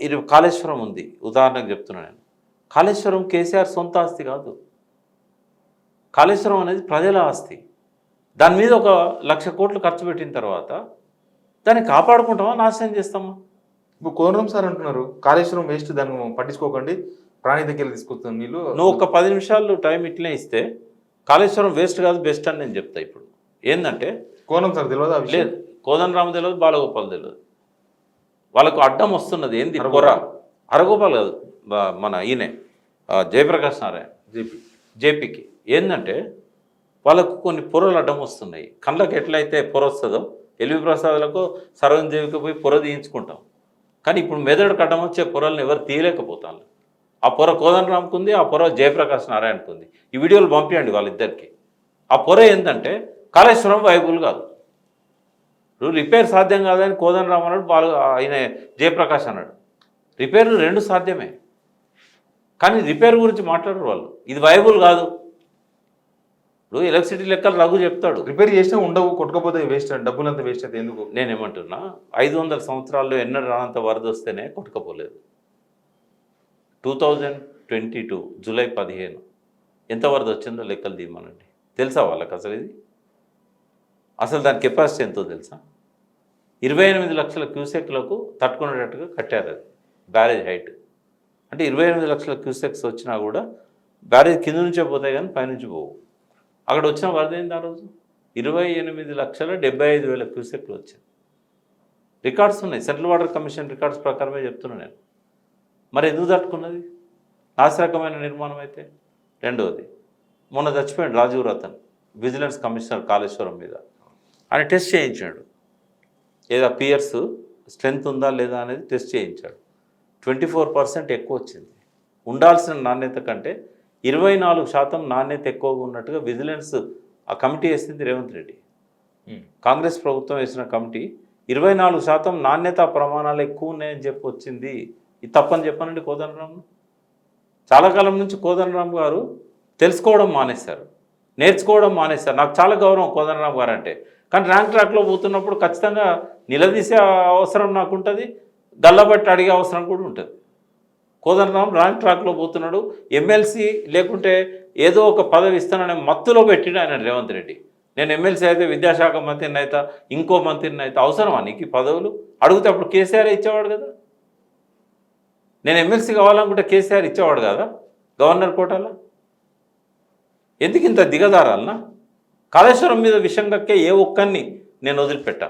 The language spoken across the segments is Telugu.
ఇది కాళేశ్వరం ఉంది, ఉదాహరణకు చెప్తున్నా నేను. కాళేశ్వరం కేసీఆర్ సొంత ఆస్తి కాదు. కాళేశ్వరం అనేది ప్రజల ఆస్తి. దాని మీద ఒక 1,00,000 కోట్లు ఖర్చు పెట్టిన తర్వాత దాన్ని కాపాడుకుంటామా, నాశనం చేస్తామా? ఇప్పుడు కోనరాం సార్ అంటున్నారు కాళేశ్వరం వేస్ట్, దాన్ని పట్టించుకోకండి, ప్రాణి దగ్గర తీసుకొస్తాం నీళ్ళు. నువ్వు ఒక 10 నిమిషాలు టైం ఇట్లే ఇస్తే కాళేశ్వరం వేస్ట్ కాదు బెస్ట్ అని నేను చెప్తా. ఇప్పుడు ఏంటంటే కోనం సార్ తెలియదు ఆ విషయం. లేదు, కోదండరామ్ తెలియదు, బాలగోపాల్ తెలియదు. వాళ్ళకు అడ్డం వస్తున్నది ఏంది? పొర. హరగోపాల్ కాదు, మన ఈయనే జయప్రకాష్ నారాయణ జేపీకి ఏంటంటే వాళ్ళకు కొన్ని పొరలు అడ్డం వస్తున్నాయి. కళ్ళకి ఎట్లయితే పొర వస్తుందో ఎల్వి ప్రసాదులకు సరోజదేవికి పోయి పొర తీయించుకుంటాం. కానీ ఇప్పుడు మెదడుకు అడ్డం వచ్చే పొరలను ఎవరు తీయలేకపోతాను. ఆ పొర కోదండరామ్కి ఉంది, ఆ పొర జయప్రకాష్ నారాయణకు ఉంది. ఈ వీడియోలు పంపించండి వాళ్ళిద్దరికి. ఆ పొర ఏంటంటే కాళేశ్వరం వైబుల్ కాదు, రిపేర్ సాధ్యం కాదని కోదండరామ్ అన్నాడు, ఆయన జయప్రకాష్ అన్నాడు. రిపేర్లు 2 సాధ్యమే, కానీ రిపేర్ గురించి మాట్లాడరు వాళ్ళు. ఇది వైబుల్ కాదు. ఇప్పుడు ఎలక్ట్రిసిటీ లెక్కలు రఘు చెప్తాడు, రిపేర్ చేసినా ఉండవు, కొట్టుకపోతే వేస్ట్, డబ్బులంతా వేస్ట్ అయితే ఎందుకు. నేనేమంటున్నా, 500 సంవత్సరాల్లో ఎన్నడూ రానంత వరద వస్తేనే కొట్టుకపోలేదు. 2022 జూలై 15 ఎంత వరద వచ్చిందో లెక్కలు తీయమనండి. తెలుసా వాళ్ళకి అసలు ఇది? అసలు దాని కెపాసిటీ ఎంతో తెలుసా? 28 లక్షల క్యూసెక్లకు తట్టుకునేటట్టుగా కట్టారు. అది బ్యారేజ్ హైట్ అంటే 28 లక్షల క్యూసెక్స్ వచ్చినా కూడా బ్యారేజ్ కింద నుంచే పోతాయి కానీ పైనుంచి పోవు. అక్కడ వచ్చిన వరద ఏంది ఆ రోజు? 28,75,000 క్యూసెక్లు వచ్చింది. రికార్డ్స్ ఉన్నాయి, సెంట్రల్ వాటర్ కమిషన్ రికార్డ్స్ ప్రకారమే చెప్తున్నాను నేను. మరి ఎందుకు తట్టుకున్నది? నాసిరకమైన నిర్మాణం అయితే. రెండవది, మొన్న చచ్చిపోయాడు రాజీవ్ రతన్, విజిలెన్స్ కమిషనర్ కాళేశ్వరం మీద. ఆయన టెస్ట్ చేయించాడు, ఏదో పియర్స్ స్ట్రెంత్ ఉందా లేదా అనేది టెస్ట్ చేయించాడు. 24% ఎక్కువ వచ్చింది. ఉండాల్సిన నాణ్యత కంటే 24% నాణ్యత ఎక్కువగా ఉన్నట్టుగా విజిలెన్స్ ఆ కమిటీ వేసింది రేవంత్ రెడ్డి. కాంగ్రెస్ ప్రభుత్వం వేసిన కమిటీ 24% నాణ్యత ప్రమాణాలు ఎక్కువ ఉన్నాయని చెప్పి వచ్చింది. ఇది తప్పని చెప్పనండి కోదండరామ్. చాలా కాలం నుంచి కోదండరామ్ గారు తెలుసుకోవడం మానేశారు, నేర్చుకోవడం మానేశారు. నాకు చాలా గౌరవం కోదండరామ్ గారు అంటే. కానీ ర్యాంక్ ట్రాక్లో పోతున్నప్పుడు ఖచ్చితంగా నిలదీసే అవసరం నాకు ఉంటుంది, గల్లబట్టి అడిగే అవసరం కూడా ఉంటుంది. కోదండరామ్ ర్యాంక్ ట్రాక్లో పోతున్నాడు, ఎమ్మెల్సీ లేకుంటే ఏదో ఒక పదవి ఇస్తాననే మత్తులో పెట్టిన ఆయన రేవంత్ రెడ్డి. నేను ఎమ్మెల్సీ అయితే విద్యాశాఖ మంత్రిని అయితే ఇంకో మంత్రిని అయితే అవసరమా నీకు ఈ పదవులు? అడిగితే అప్పుడు కేసీఆర్ ఇచ్చేవాడు కదా. నేను ఎమ్మెల్సీ కావాలనుకుంటే కేసీఆర్ ఇచ్చేవాడు కదా గవర్నర్ కోటాలో. ఎందుకు ఇంత దిగదారాలనా? కాళేశ్వరం మీద విషం కక్కే ఏ ఒక్కరిని నేను వదిలిపెట్టా.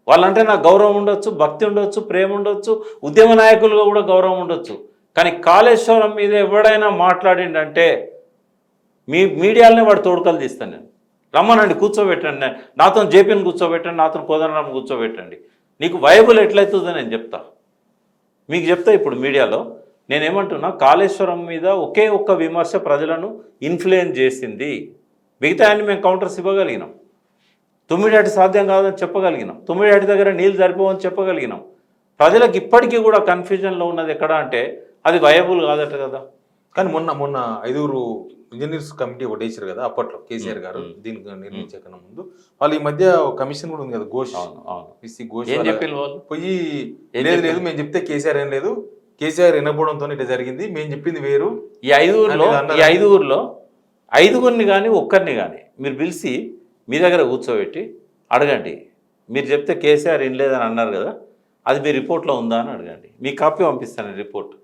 వాళ్ళంటే నాకు గౌరవం ఉండొచ్చు, భక్తి ఉండొచ్చు, ప్రేమ ఉండొచ్చు, ఉద్యమ నాయకులుగా కూడా గౌరవం ఉండొచ్చు. కానీ కాళేశ్వరం మీద ఎవడైనా మాట్లాడిండంటే మీడియాలనే వాడు తోడుకలు తీస్తాను నేను. రమ్మనండి, కూర్చోబెట్టండి, నాతో జేపీని కూర్చోబెట్టండి, నాతో కోదండరామ్ కూర్చోబెట్టండి. నీకు వైబుల్ ఎట్లయితుందో నేను చెప్తా, మీకు చెప్తా. ఇప్పుడు మీడియాలో నేనేమంటున్నా, కాళేశ్వరం మీద ఒకే ఒక్క విమర్శ ప్రజలను ఇన్ఫ్లుయెన్స్ చేసింది. మిగతా అన్ని మేము కౌంటర్స్ ఇవ్వగలిగినాం. తుమ్మిడాటి సాధ్యం కాదని చెప్పగలిగినాం, తుమ్మిడాటి దగ్గర నీళ్ళు సరిపోవని చెప్పగలిగినాం. ప్రజలకు ఇప్పటికీ కూడా కన్ఫ్యూజన్లో ఉన్నది ఎక్కడ అంటే అది వయబుల్ కాదట కదా. కానీ మొన్న 5 ఇంజనీర్స్ కమిటీ ఒకటి వేసారు కదా అప్పట్లో కేసీఆర్ గారు దీనికి నిర్ణయించే కన్నా ముందు. వాళ్ళు ఈ మధ్య కమిషన్ కూడా ఉంది కదా, ఘోష్ ఏం చెప్పిన వాళ్ళు పోయి లేదు లేదు మేము చెప్తే కేసీఆర్ ఏం లేదు, కేసీఆర్ వినకపోవడంతో ఇట్లా జరిగింది, మేము చెప్పింది వేరు. ఈ 5 5గురిని కానీ ఒక్కరిని కానీ మీరు పిలిచి మీ దగ్గర కూర్చోబెట్టి అడగండి. మీరు చెప్తే కేసీఆర్ వినలేదని అన్నారు కదా, అది మీ రిపోర్ట్లో ఉందా అని అడగండి. మీ కాపీ పంపిస్తాను రిపోర్ట్.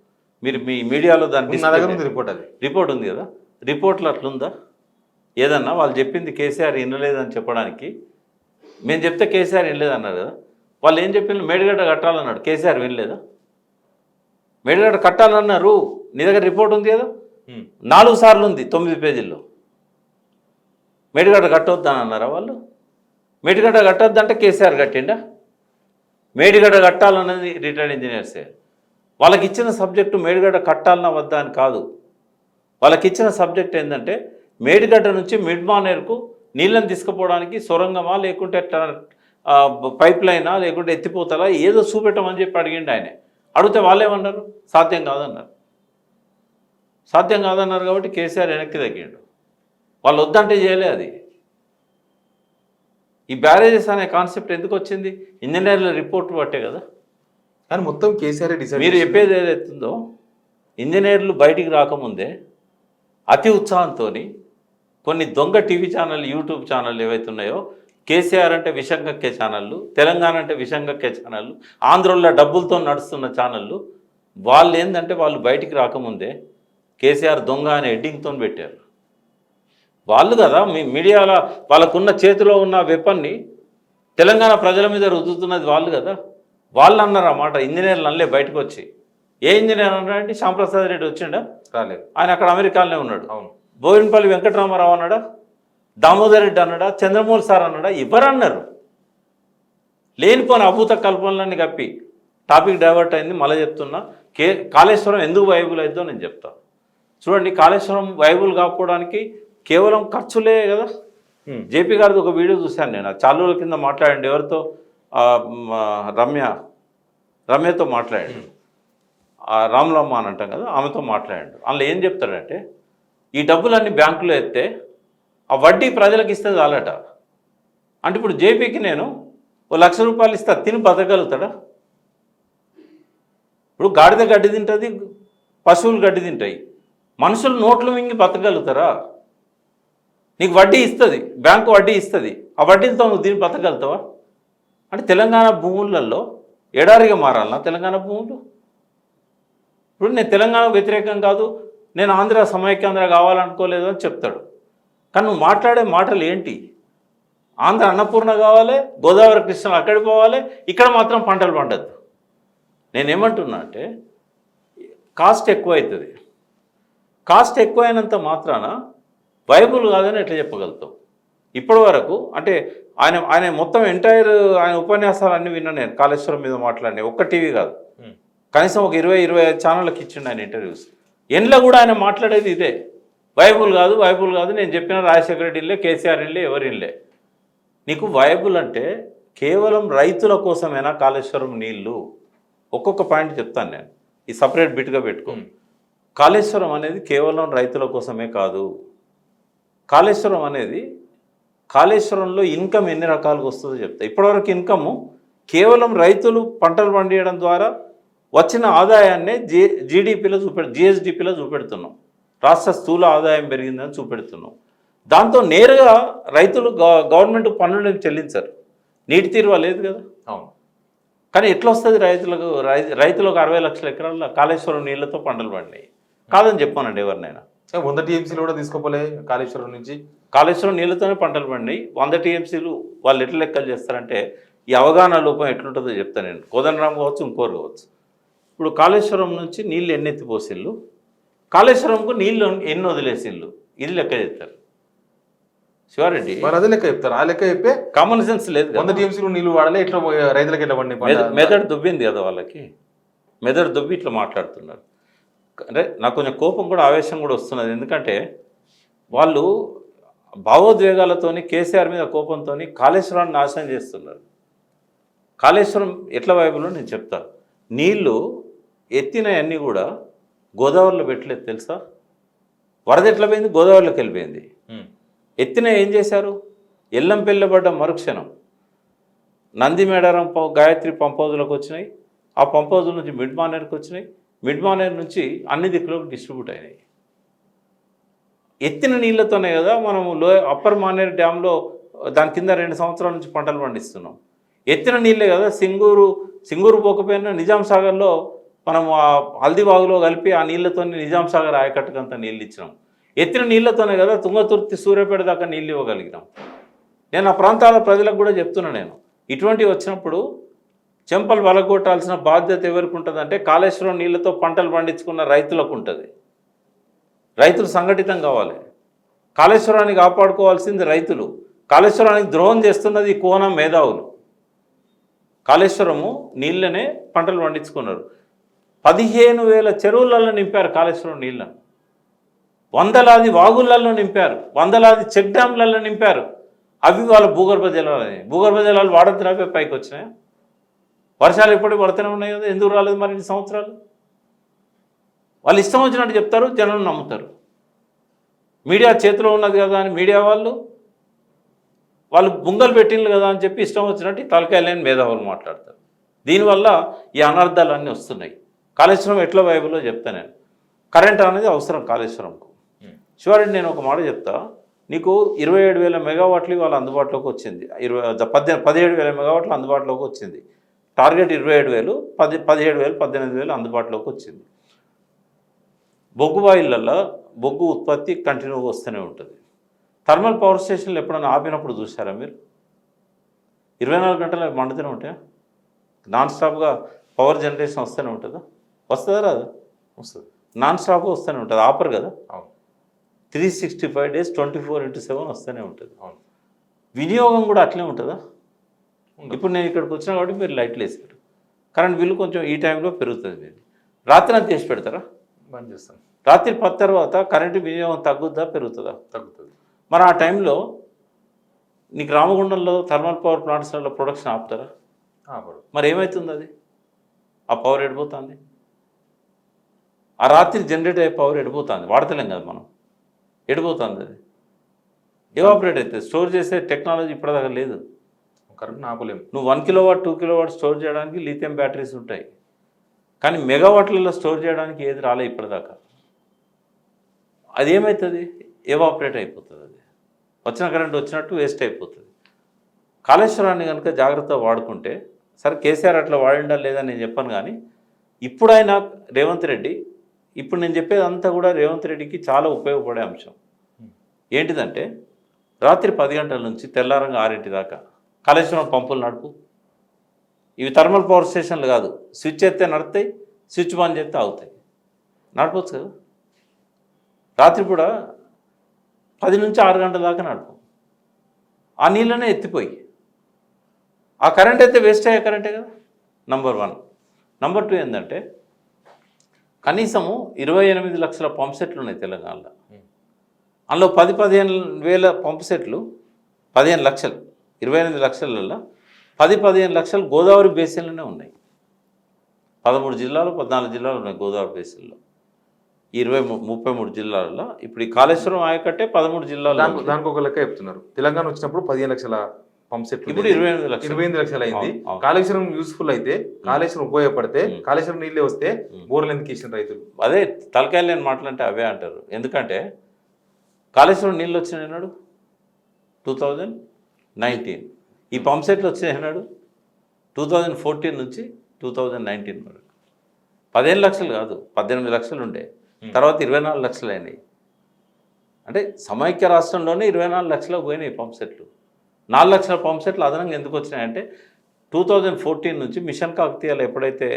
మీరు మీ మీడియాలో దాన్ని నా దగ్గర ఉంది రిపోర్ట్, అది రిపోర్ట్ ఉంది కదా, రిపోర్ట్లో అట్లుందా? ఏదన్నా వాళ్ళు చెప్పింది కేసీఆర్ వినలేదని చెప్పడానికి మేము చెప్తే కేసీఆర్ వినలేదన్నారు కదా. వాళ్ళు ఏం చెప్పింది? మేడిగడ్డ కట్టాలన్నాడు, కేసీఆర్ వినలేదా? మేడిగడ్డ కట్టాలన్నారు, నీ దగ్గర రిపోర్ట్ ఉంది కదా, 4 సార్లు ఉంది 9 పేజీల్లో. మేడిగడ్డ కట్టొద్దని అన్నారా వాళ్ళు? మేడిగడ్డ కట్టొద్దంటే కేసీఆర్ కట్టిండా? మేడిగడ్డ కట్టాలన్నది రిటైర్డ్ ఇంజనీర్సే. వాళ్ళకి ఇచ్చిన సబ్జెక్టు మేడిగడ్డ కట్టాలన్నా వద్దా అని కాదు. వాళ్ళకి ఇచ్చిన సబ్జెక్ట్ ఏంటంటే మేడిగడ్డ నుంచి మిడ్మానేర్కు నీళ్ళని తీసుకుపోవడానికి సొరంగమా లేకుంటే పైప్ లైనా లేకుంటే ఎత్తిపోతాలా ఏదో చూపెట్టమని చెప్పి అడిగిండు ఆయన. అడిగితే వాళ్ళేమన్నారు? సాధ్యం కాదన్నారు. సాధ్యం కాదన్నారు కాబట్టి కేసీఆర్ వెనక్కి తగ్గిండు. వాళ్ళు వద్దంటే చేయలే. అది ఈ బ్యారేజెస్ అనే కాన్సెప్ట్ ఎందుకు వచ్చింది? ఇంజనీర్ల రిపోర్ట్ బట్టే కదా. కానీ మొత్తం కేసీఆర్ డిసైడ్ మీరు చెప్పేది ఏదైతుందో ఇంజనీర్లు బయటికి రాకముందే అతి ఉత్సాహంతో కొన్ని దొంగ టీవీ ఛానల్ యూట్యూబ్ ఛానళ్ళు ఏవైతే ఉన్నాయో కేసీఆర్ అంటే విషం కక్కే ఛానళ్ళు, తెలంగాణ అంటే విషం కక్కే ఛానళ్ళు, ఆంధ్రలో డబ్బులతో నడుస్తున్న ఛానళ్ళు, వాళ్ళు ఏంటంటే వాళ్ళు బయటికి రాకముందే కేసీఆర్ దొంగ అనే హెడ్డింగ్తో పెట్టారు. వాళ్ళు కదా మీ మీడియాలో వాళ్ళకున్న చేతిలో ఉన్న వెపన్ని తెలంగాణ ప్రజల మీద రుద్దుతున్నది వాళ్ళు కదా. వాళ్ళు అన్నారు అన్నమాట, ఇంజనీర్లు అనలే బయటకు వచ్చి. ఏ ఇంజనీర్ అన్నాడంటే శ్యాంప్రసాద్ రెడ్డి వచ్చిండా? రాలేదు. ఆయన అక్కడ అమెరికాలోనే ఉన్నాడు. అవును. బోయినపల్లి వెంకటరామారావు అన్నాడా? దామోదర్ రెడ్డి అన్నాడా? చంద్రమౌళి సార్ అన్నాడా? ఎవరు అన్నారు? లేనిపోని అభూత కల్పనలన్నీ కప్పి టాపిక్ డైవర్ట్ అయింది. మళ్ళీ చెప్తున్నా, కాళేశ్వరం ఎందుకు వైబుల్ అవుతుందో నేను చెప్తా. చూడండి, కాళేశ్వరం వైబుల్ కాకపోవడానికి కేవలం ఖర్చులే కదా. జేపీ గారిది ఒక వీడియో చూశాను నేను, చాలా రోజుల కింద మాట్లాడండి. ఎవరితో? రమ్యతో మాట్లాడాడు. రాములమ్మ అని అంటాం కదా, ఆమెతో మాట్లాడాడు. అందులో ఏం చెప్తాడంటే, ఈ డబ్బులన్నీ బ్యాంకులో ఎత్తే ఆ వడ్డీ ప్రజలకు ఇస్తే చాలట. అంటే ఇప్పుడు జేపీకి నేను ₹1,00,000 ఇస్తా, తిని బతకగలుగుతాడా? ఇప్పుడు గాడిద గడ్డి తింటుంది, పశువులు గడ్డి తింటాయి, మనుషులు నోట్లు మింగి బతకగలుగుతారా? నీకు వడ్డీ ఇస్తుంది, బ్యాంకు వడ్డీ ఇస్తుంది, ఆ వడ్డీలతో నువ్వు దీన్ని బతకగలుగుతావా? అంటే తెలంగాణ భూములలో ఎడారిగా మారాలన్నా తెలంగాణ భూములు? ఇప్పుడు నేను తెలంగాణ వ్యతిరేకం కాదు, నేను ఆంధ్ర సమైక్యాంధ్ర కావాలనుకోలేదు అని చెప్తాడు. కానీ నువ్వు మాట్లాడే మాటలు ఏంటి? ఆంధ్ర అన్నపూర్ణ కావాలి, గోదావరి కృష్ణలు అక్కడికి పోవాలి, ఇక్కడ మాత్రం పంటలు పండద్దు. నేనేమంటున్నా అంటే, కాస్ట్ ఎక్కువ అవుతుంది. కాస్ట్ ఎక్కువైనంత మాత్రాన వైబుల్ కాదని ఎట్లా చెప్పగలుగుతాం? ఇప్పటి వరకు అంటే ఆయన మొత్తం ఎంటైర్ ఆయన ఉపన్యాసాలు అన్నీ విన్నా నేను. కాళేశ్వరం మీద మాట్లాడినా, ఒక్క టీవీ కాదు, కనీసం ఒక 20-25 ఛానళ్ళకి ఇచ్చిండు ఆయన ఇంటర్వ్యూస్. ఎండ్లో కూడా ఆయన మాట్లాడేది ఇదే, వైబుల్ కాదు, వైబుల్ కాదు. నేను చెప్పిన రాజశేఖర రెడ్డి ఇల్లే, కేసీఆర్ ఇల్లే, ఎవరి ఇల్లే. నీకు వైబుల్ అంటే కేవలం రైతుల కోసమేనా కాళేశ్వరం నీళ్ళు? ఒక్కొక్క పాయింట్ చెప్తాను నేను, ఈ సపరేట్ బిట్గా పెట్టుకో. కాళేశ్వరం అనేది కేవలం రైతుల కోసమే కాదు. కాళేశ్వరం అనేది, కాళేశ్వరంలో ఇన్కమ్ ఎన్ని రకాలుగా వస్తుందో చెప్తా. ఇప్పటివరకు ఇన్కము కేవలం రైతులు పంటలు పండియడం ద్వారా వచ్చిన ఆదాయాన్నే జీడిపిలో జిఎస్డిపిలో చూపెడుతున్నాం. రాష్ట్ర స్థూల ఆదాయం పెరిగిందని చూపెడుతున్నాం. దాంతో నేరుగా రైతులు గవర్నమెంట్ పన్నులను చెల్లించరు. నీటి తీరువ లేదు కదా. అవును. కానీ ఎట్లా వస్తుంది రైతులకు? 60 లక్షల ఎకరాల్లో కాళేశ్వరం నీళ్లతో పంటలు పండినాయి. కాదని చెప్పానండి ఎవరినైనా. 100 టీఎంసీలు కూడా తీసుకోపోలే కాళేశ్వరం నుంచి. కాళేశ్వరం నీళ్ళతోనే పంటలు పండినాయి. 100 టీఎంసీలు వాళ్ళు ఎట్లా లెక్కలు చేస్తారంటే, ఈ అవగాహన లోపం ఎట్లుంటుందో చెప్తాను నేను. కోదండరామ్ కావచ్చు, ఇంకోరు కావచ్చు. ఇప్పుడు కాళేశ్వరం నుంచి నీళ్ళు ఎన్ని ఎత్తిపోసిళ్ళు, కాళేశ్వరంకు నీళ్ళు ఎన్ని వదిలేసిళ్ళు, ఇది లెక్క చెప్తారు శివారెడ్డి. మరి అదే లెక్క చెప్తారు. ఆ లెక్క చెప్పే కామన్ సెన్స్ లేదు. 100 టీఎంసీలు నీళ్ళు వాడాలి, ఇట్లా రైతులకు ఎట్లా పండి మెదడు దుబ్బింది కదా వాళ్ళకి. మెదడు దుబ్బి ఇట్లా మాట్లాడుతున్నారు. అంటే నాకు కొంచెం కోపం కూడా, ఆవేశం కూడా వస్తున్నది. ఎందుకంటే వాళ్ళు భావోద్వేగాలతోని, కేసీఆర్ మీద కోపంతో కాళేశ్వరాన్ని నాశనం చేస్తున్నారు. కాళేశ్వరం ఎట్లా వైబులో నేను చెప్తాను. నీళ్ళు ఎత్తినవన్నీ కూడా గోదావరిలో పెట్టలేదు తెలుసా? వరద ఎట్లా పోయింది? గోదావరిలోకి వెళ్ళిపోయింది. ఎత్తిన ఏం చేశారు? ఎల్లంపెళ్ళబడ్డ మరుక్షణం నంది మేడారం గాయత్రి పంప్ హౌజ్లోకి వచ్చినాయి. ఆ పంప్ హౌజ్ నుంచి మిడ్ మానేర్కి వచ్చినాయి. మిడ్ మానేర్ నుంచి అన్ని దిక్కులకు డిస్ట్రిబ్యూట్ అయినాయి. ఎత్తిన నీళ్ళతోనే కదా మనము అప్పర్ మానేర్ డ్యాంలో దాని కింద 2 సంవత్సరాల నుంచి పంటలు పండిస్తున్నాం. ఎత్తిన నీళ్ళే కదా. సింగూరు పోకపోయినా నిజాం సాగర్లో మనం ఆ హల్దీబాగులో కలిపి ఆ నీళ్ళతో నిజాం సాగర్ ఆయకట్టుకంతా నీళ్ళు ఇచ్చినాం. ఎత్తిన నీళ్ళతోనే కదా తుంగతుర్తి, సూర్యాపేట దాకా నీళ్ళు ఇవ్వగలిగినాం. నేను ఆ ప్రాంతాల ప్రజలకు కూడా చెప్తున్నా, నేను ఇటువంటివి వచ్చినప్పుడు చెంపలు వలగొట్టాల్సిన బాధ్యత ఎవరికి ఉంటుందంటే, కాళేశ్వరం నీళ్ళతో పంటలు పండించుకున్న రైతులకు ఉంటుంది. రైతులు సంఘటితం కావాలి. కాళేశ్వరాన్ని కాపాడుకోవాల్సింది రైతులు. కాళేశ్వరానికి ద్రోహం చేస్తున్నది కోన మేధావులు. కాళేశ్వరము నీళ్ళనే పంటలు పండించుకున్నారు. 15,000 చెరువులలో నింపారు కాళేశ్వరం నీళ్ళను. 100లాది వాగులలో నింపారు. 100లాది చెక్ డ్యామ్లలో నింపారు. అవి వాళ్ళ భూగర్భ జలాలు వాడద్దు పైకి వచ్చినాయి. వర్షాలు ఎప్పటికీ పడుతూనే ఉన్నాయి కదా. ఎందుకు రాలేదు మరి 2 సంవత్సరాలు? వాళ్ళు ఇష్టం వచ్చినట్టు చెప్తారు, జనం నమ్ముతారు. మీడియా చేతిలో ఉన్నది కదా అని మీడియా వాళ్ళు బుంగలు పెట్టిండ్రు కదా అని చెప్పి ఇష్టం వచ్చినట్టు తలకాయ లేని మేధావులు మాట్లాడతారు. దీనివల్ల ఈ అనర్థాలన్నీ వస్తున్నాయి. కాళేశ్వరం ఎట్లా వైబులో చెప్తా నేను. కరెంట్ అనేది అవసరం కాళేశ్వరంకు. శివారెడ్డి నేను ఒక మాట చెప్తా, నీకు 27,000 మెగావాట్లు ఇవాళ అందుబాటులోకి వచ్చింది. 17,000 మెగావాట్లు అందుబాటులోకి వచ్చింది. టార్గెట్ 27,000, 17,000, 18,000 అందుబాటులోకి వచ్చింది. బొగ్గు బాయిలల్లో బొగ్గు ఉత్పత్తి కంటిన్యూగా వస్తూనే ఉంటుంది. థర్మల్ పవర్ స్టేషన్లు ఎప్పుడైనా ఆపినప్పుడు చూసారా మీరు? 24 గంటలు అవి మండుతూనే ఉంటాయా? నాన్ స్టాప్గా పవర్ జనరేషన్ వస్తూనే ఉంటుందా? వస్తుందా రాదా? వస్తుంది. నాన్ స్టాప్గా వస్తూనే ఉంటుంది, ఆపరు కదా. అవును. 365 days 24/7 వస్తూనే ఉంటుంది. అవును. వినియోగం కూడా అట్లే ఉంటుందా? ఇప్పుడు నేను ఇక్కడికి వచ్చినా కాబట్టి మీరు లైట్లు వేసారు, కరెంట్ బిల్లు కొంచెం ఈ టైంలో పెరుగుతుంది. మీరు రాత్రి అంతా వేసి పెడతారా? బంద్ చేస్తాం. రాత్రి 10 తర్వాత కరెంటు వినియోగం తగ్గుద్దా పెరుగుతుందా? తగ్గుతుంది. మరి ఆ టైంలో నీకు రామగుండంలో థర్మల్ పవర్ ప్లాంట్స్లలో ప్రొడక్షన్ ఆపుతారా? మరి ఏమవుతుంది? అది ఆ పవర్ ఎడిపోతుంది. ఆ రాత్రి జనరేట్ అయ్యే పవర్ ఎడిపోతుంది, వాడతలేం కదా మనం, ఎడిపోతుంది. అది ఎవాపరేట్ అవుతుంది. స్టోర్ చేసే టెక్నాలజీ ఇప్పటిదాకా లేదు. కరెంట్ ఆపలేము. నువ్వు 1 కిలోవాట్ 2 కిలోవాట్ స్టోర్ చేయడానికి లిథియం బ్యాటరీస్ ఉంటాయి, కానీ మెగావాట్లలో స్టోర్ చేయడానికి ఏది రాలే ఇప్పటిదాకా. అది ఏమవుతుంది? ఎవాపరేట్ అయిపోతుంది. అది వచ్చిన కరెంట్ వచ్చినట్టు వేస్ట్ అయిపోతుంది. కాళేశ్వరాన్ని కనుక జాగ్రత్తగా వాడుకుంటే, సరే కేసీఆర్ అట్లా వాడిండా లేదా నేను చెప్పాను, కానీ ఇప్పుడైనా రేవంత్ రెడ్డి, ఇప్పుడు నేను చెప్పేది అంతా కూడా రేవంత్ రెడ్డికి చాలా ఉపయోగపడే అంశం. ఏంటిదంటే రాత్రి 10 గంటల నుంచి తెల్లారంగా 6 దాకా కాళేశ్వరం పంపులు నడుపు. ఇవి థర్మల్ పవర్ స్టేషన్లు కాదు, స్విచ్ ఎత్తే నడుస్తాయి, స్విచ్ బంద్ చేస్తే ఆగుతాయి, నడపచ్చు కదా. రాత్రి కూడా 10 నుంచి 6 గంటల దాకా నడుపు. ఆ నీళ్ళనే ఎత్తిపోయి ఆ కరెంట్ అయితే వేస్ట్ అయ్యే కరెంటే కదా. నంబర్ 1. నంబర్ 2 ఏంటంటే కనీసము 28 లక్షల పంప్ సెట్లు ఉన్నాయి తెలంగాణలో. అందులో 10-15 వేల పంప్ సెట్లు, 15 లక్షలు, 28 లక్షలలో 10-15 లక్షలు గోదావరి బేసిన్లోనే ఉన్నాయి. 13 జిల్లాలు 14 జిల్లాలు ఉన్నాయి గోదావరి బేసిన్లో. 33 జిల్లాలలో ఇప్పుడు ఈ కాళేశ్వరం ఆయకట్టే 13 జిల్లాలు. దానికి ఒక లెక్క చెప్తున్నారు. తెలంగాణ వచ్చినప్పుడు 15 లక్షల పంప్ సెట్లు, ఇప్పుడు 28 లక్షలు అయింది. కాళేశ్వరం యూస్ఫుల్ అయితే, కాళేశ్వరం ఉపయోగపడితే, కాళేశ్వరం నీళ్ళే వస్తే బోర్లు ఎందుకు ఇచ్చిన రైతులు? అదే తలకాయలు నేను మాట్లాడితే అవే అంటారు. ఎందుకంటే కాళేశ్వరం నీళ్ళు వచ్చినాయన్నాడు 2019, ఈ పంప్ సెట్లు వచ్చినాయన్నాడు 2014 నుంచి 2019 వరకు. 15 లక్షలు కాదు, 18 లక్షలు ఉండే, తర్వాత 24 లక్షలు అయినాయి. అంటే సమైక్య రాష్ట్రంలోనే 24 లక్షలకు పోయినాయి పంప్ సెట్లు. 4 లక్షల పంప్ సెట్లు అదనంగా ఎందుకు వచ్చినాయంటే 2014 నుంచి మిషన్ కాకతీయాలు ఎప్పుడైతే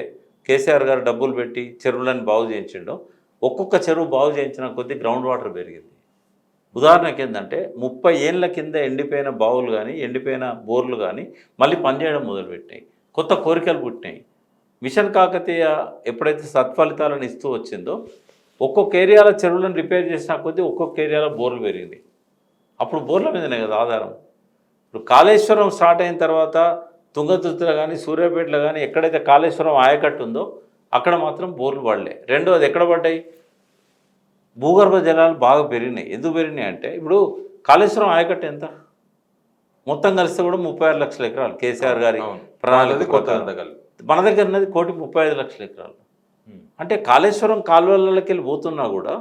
కేసీఆర్ గారు డబ్బులు పెట్టి చెరువులను బాగు చేయించిండో, ఒక్కొక్క చెరువు బాగు చేయించిన కొద్దీ గ్రౌండ్ వాటర్ పెరిగింది. ఉదాహరణకి ఏంటంటే 30 ఏళ్ళ కింద ఎండిపోయిన బావులు కానీ ఎండిపోయిన బోర్లు కానీ మళ్ళీ పనిచేయడం మొదలుపెట్టినాయి, కొత్త కోరికలు పుట్టినాయి. మిషన్ కాకతీయ ఎప్పుడైతే సత్ఫలితాలను ఇస్తూ వచ్చిందో ఒక్కొక్క ఏరియాలో చెరువులను రిపేర్ చేసిన కొద్దీ ఒక్కొక్క ఏరియాలో బోర్లు పెరిగింది. అప్పుడు బోర్ల మీదనే కదా ఆధారం. ఇప్పుడు కాళేశ్వరం స్టార్ట్ అయిన తర్వాత తుంగతుర్తిలో కానీ సూర్యాపేటలో కానీ ఎక్కడైతే కాళేశ్వరం ఆయకట్టు ఉందో అక్కడ మాత్రం బోర్లు పడలే. రెండోది ఎక్కడ పడ్డాయి? భూగర్భ జలాలు బాగా పెరిగినాయి. ఎందుకు పెరిగినాయి అంటే ఇప్పుడు కాళేశ్వరం ఆయకట్టు ఎంత మొత్తం కలిస్తే కూడా 36 లక్షల ఎకరాలు కేసీఆర్ గారి ప్రణాళిక. మన దగ్గర ఉన్నది 1,35 లక్షల ఎకరాలు. అంటే కాళేశ్వరం కాలువలకి వెళ్ళి పోతున్నా కూడా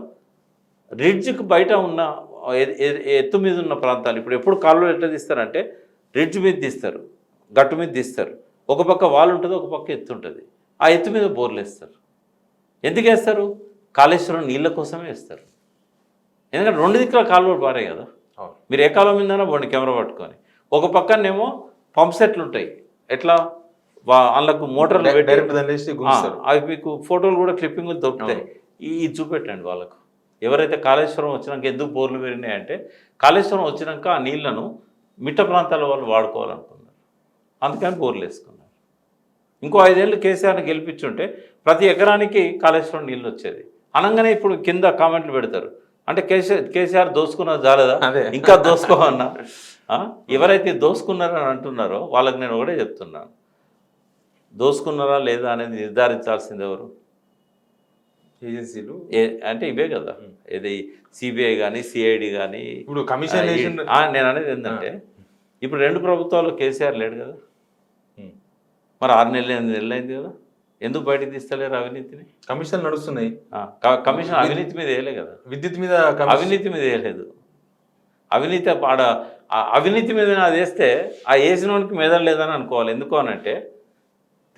రిడ్జ్కి బయట ఉన్న ఎత్తు మీద ఉన్న ప్రాంతాలు ఇప్పుడు ఎప్పుడు కాలువలు ఎట్లా తీస్తారంటే రిడ్జ్ మీద తీస్తారు, గట్టు మీద తీస్తారు. ఒక పక్క వాల్ ఉంటుంది, ఒక పక్క ఎత్తు ఉంటుంది. ఆ ఎత్తు మీద బోర్లు వేస్తారు. ఎందుకు వేస్తారు? కాళేశ్వరం నీళ్ళ కోసమే వేస్తారు. ఎందుకంటే 2 దిక్కుల కాలువలు పారాయి కదా. మీరు ఏ కాలువ మీదైనా పోండి కెమెరా పట్టుకొని. ఒక పక్కనేమో పంప్ సెట్లు ఉంటాయి, ఎట్లా వాళ్ళకు మోటార్లు అవి మీకు ఫోటోలు కూడా క్లిప్పింగ్ దొరుకుతాయి. ఇది చూపెట్టండి వాళ్ళకు. ఎవరైతే కాళేశ్వరం వచ్చినాక ఎందుకు బోర్లు పెరిగినాయంటే కాళేశ్వరం వచ్చినాక ఆ నీళ్లను మిట్ట ప్రాంతాల వాళ్ళు వాడుకోవాలనుకున్నారు, అందుకని బోర్లు వేసుకున్నారు. ఇంకో 5 ఏళ్ళు కేసీఆర్ని గెలిపించుంటే ప్రతి ఎకరానికి కాళేశ్వరం నీళ్ళు వచ్చేది. అనగానే ఇప్పుడు కింద కామెంట్లు పెడతారు, అంటే కేసీఆర్ దోసుకున్నది చాలదా, ఇంకా దోసుకోమన్నా. ఎవరైతే దోసుకున్నారని అంటున్నారో వాళ్ళకి నేను ఒకటే చెప్తున్నాను, దోసుకున్నారా లేదా అనేది నిర్ధారించాల్సింది ఎవరు? ఏజెన్సీలు. అంటే ఇవే కదా, ఇది సిబిఐ కానీ సిఐడి కానీ. ఇప్పుడు కమిషన్ నేను అనేది ఏంటంటే ఇప్పుడు 2 ప్రభుత్వాలు కేసీఆర్ లేడు కదా. మరి 6 నెలలు 8 నెలలు అయింది కదా, ఎందుకు బయటకు తీస్తలేరు అవినీతిని? కమిషన్ నడుస్తున్నాయి. కమిషన్ అవినీతి మీద వేయలే కదా, విద్యుత్ మీద అవినీతి మీద వేయలేదు. అవినీతి ఆడ అవినీతి మీద అది వేస్తే ఆ వేసినోనికి మెదడు లేదని అనుకోవాలి. ఎందుకు అనంటే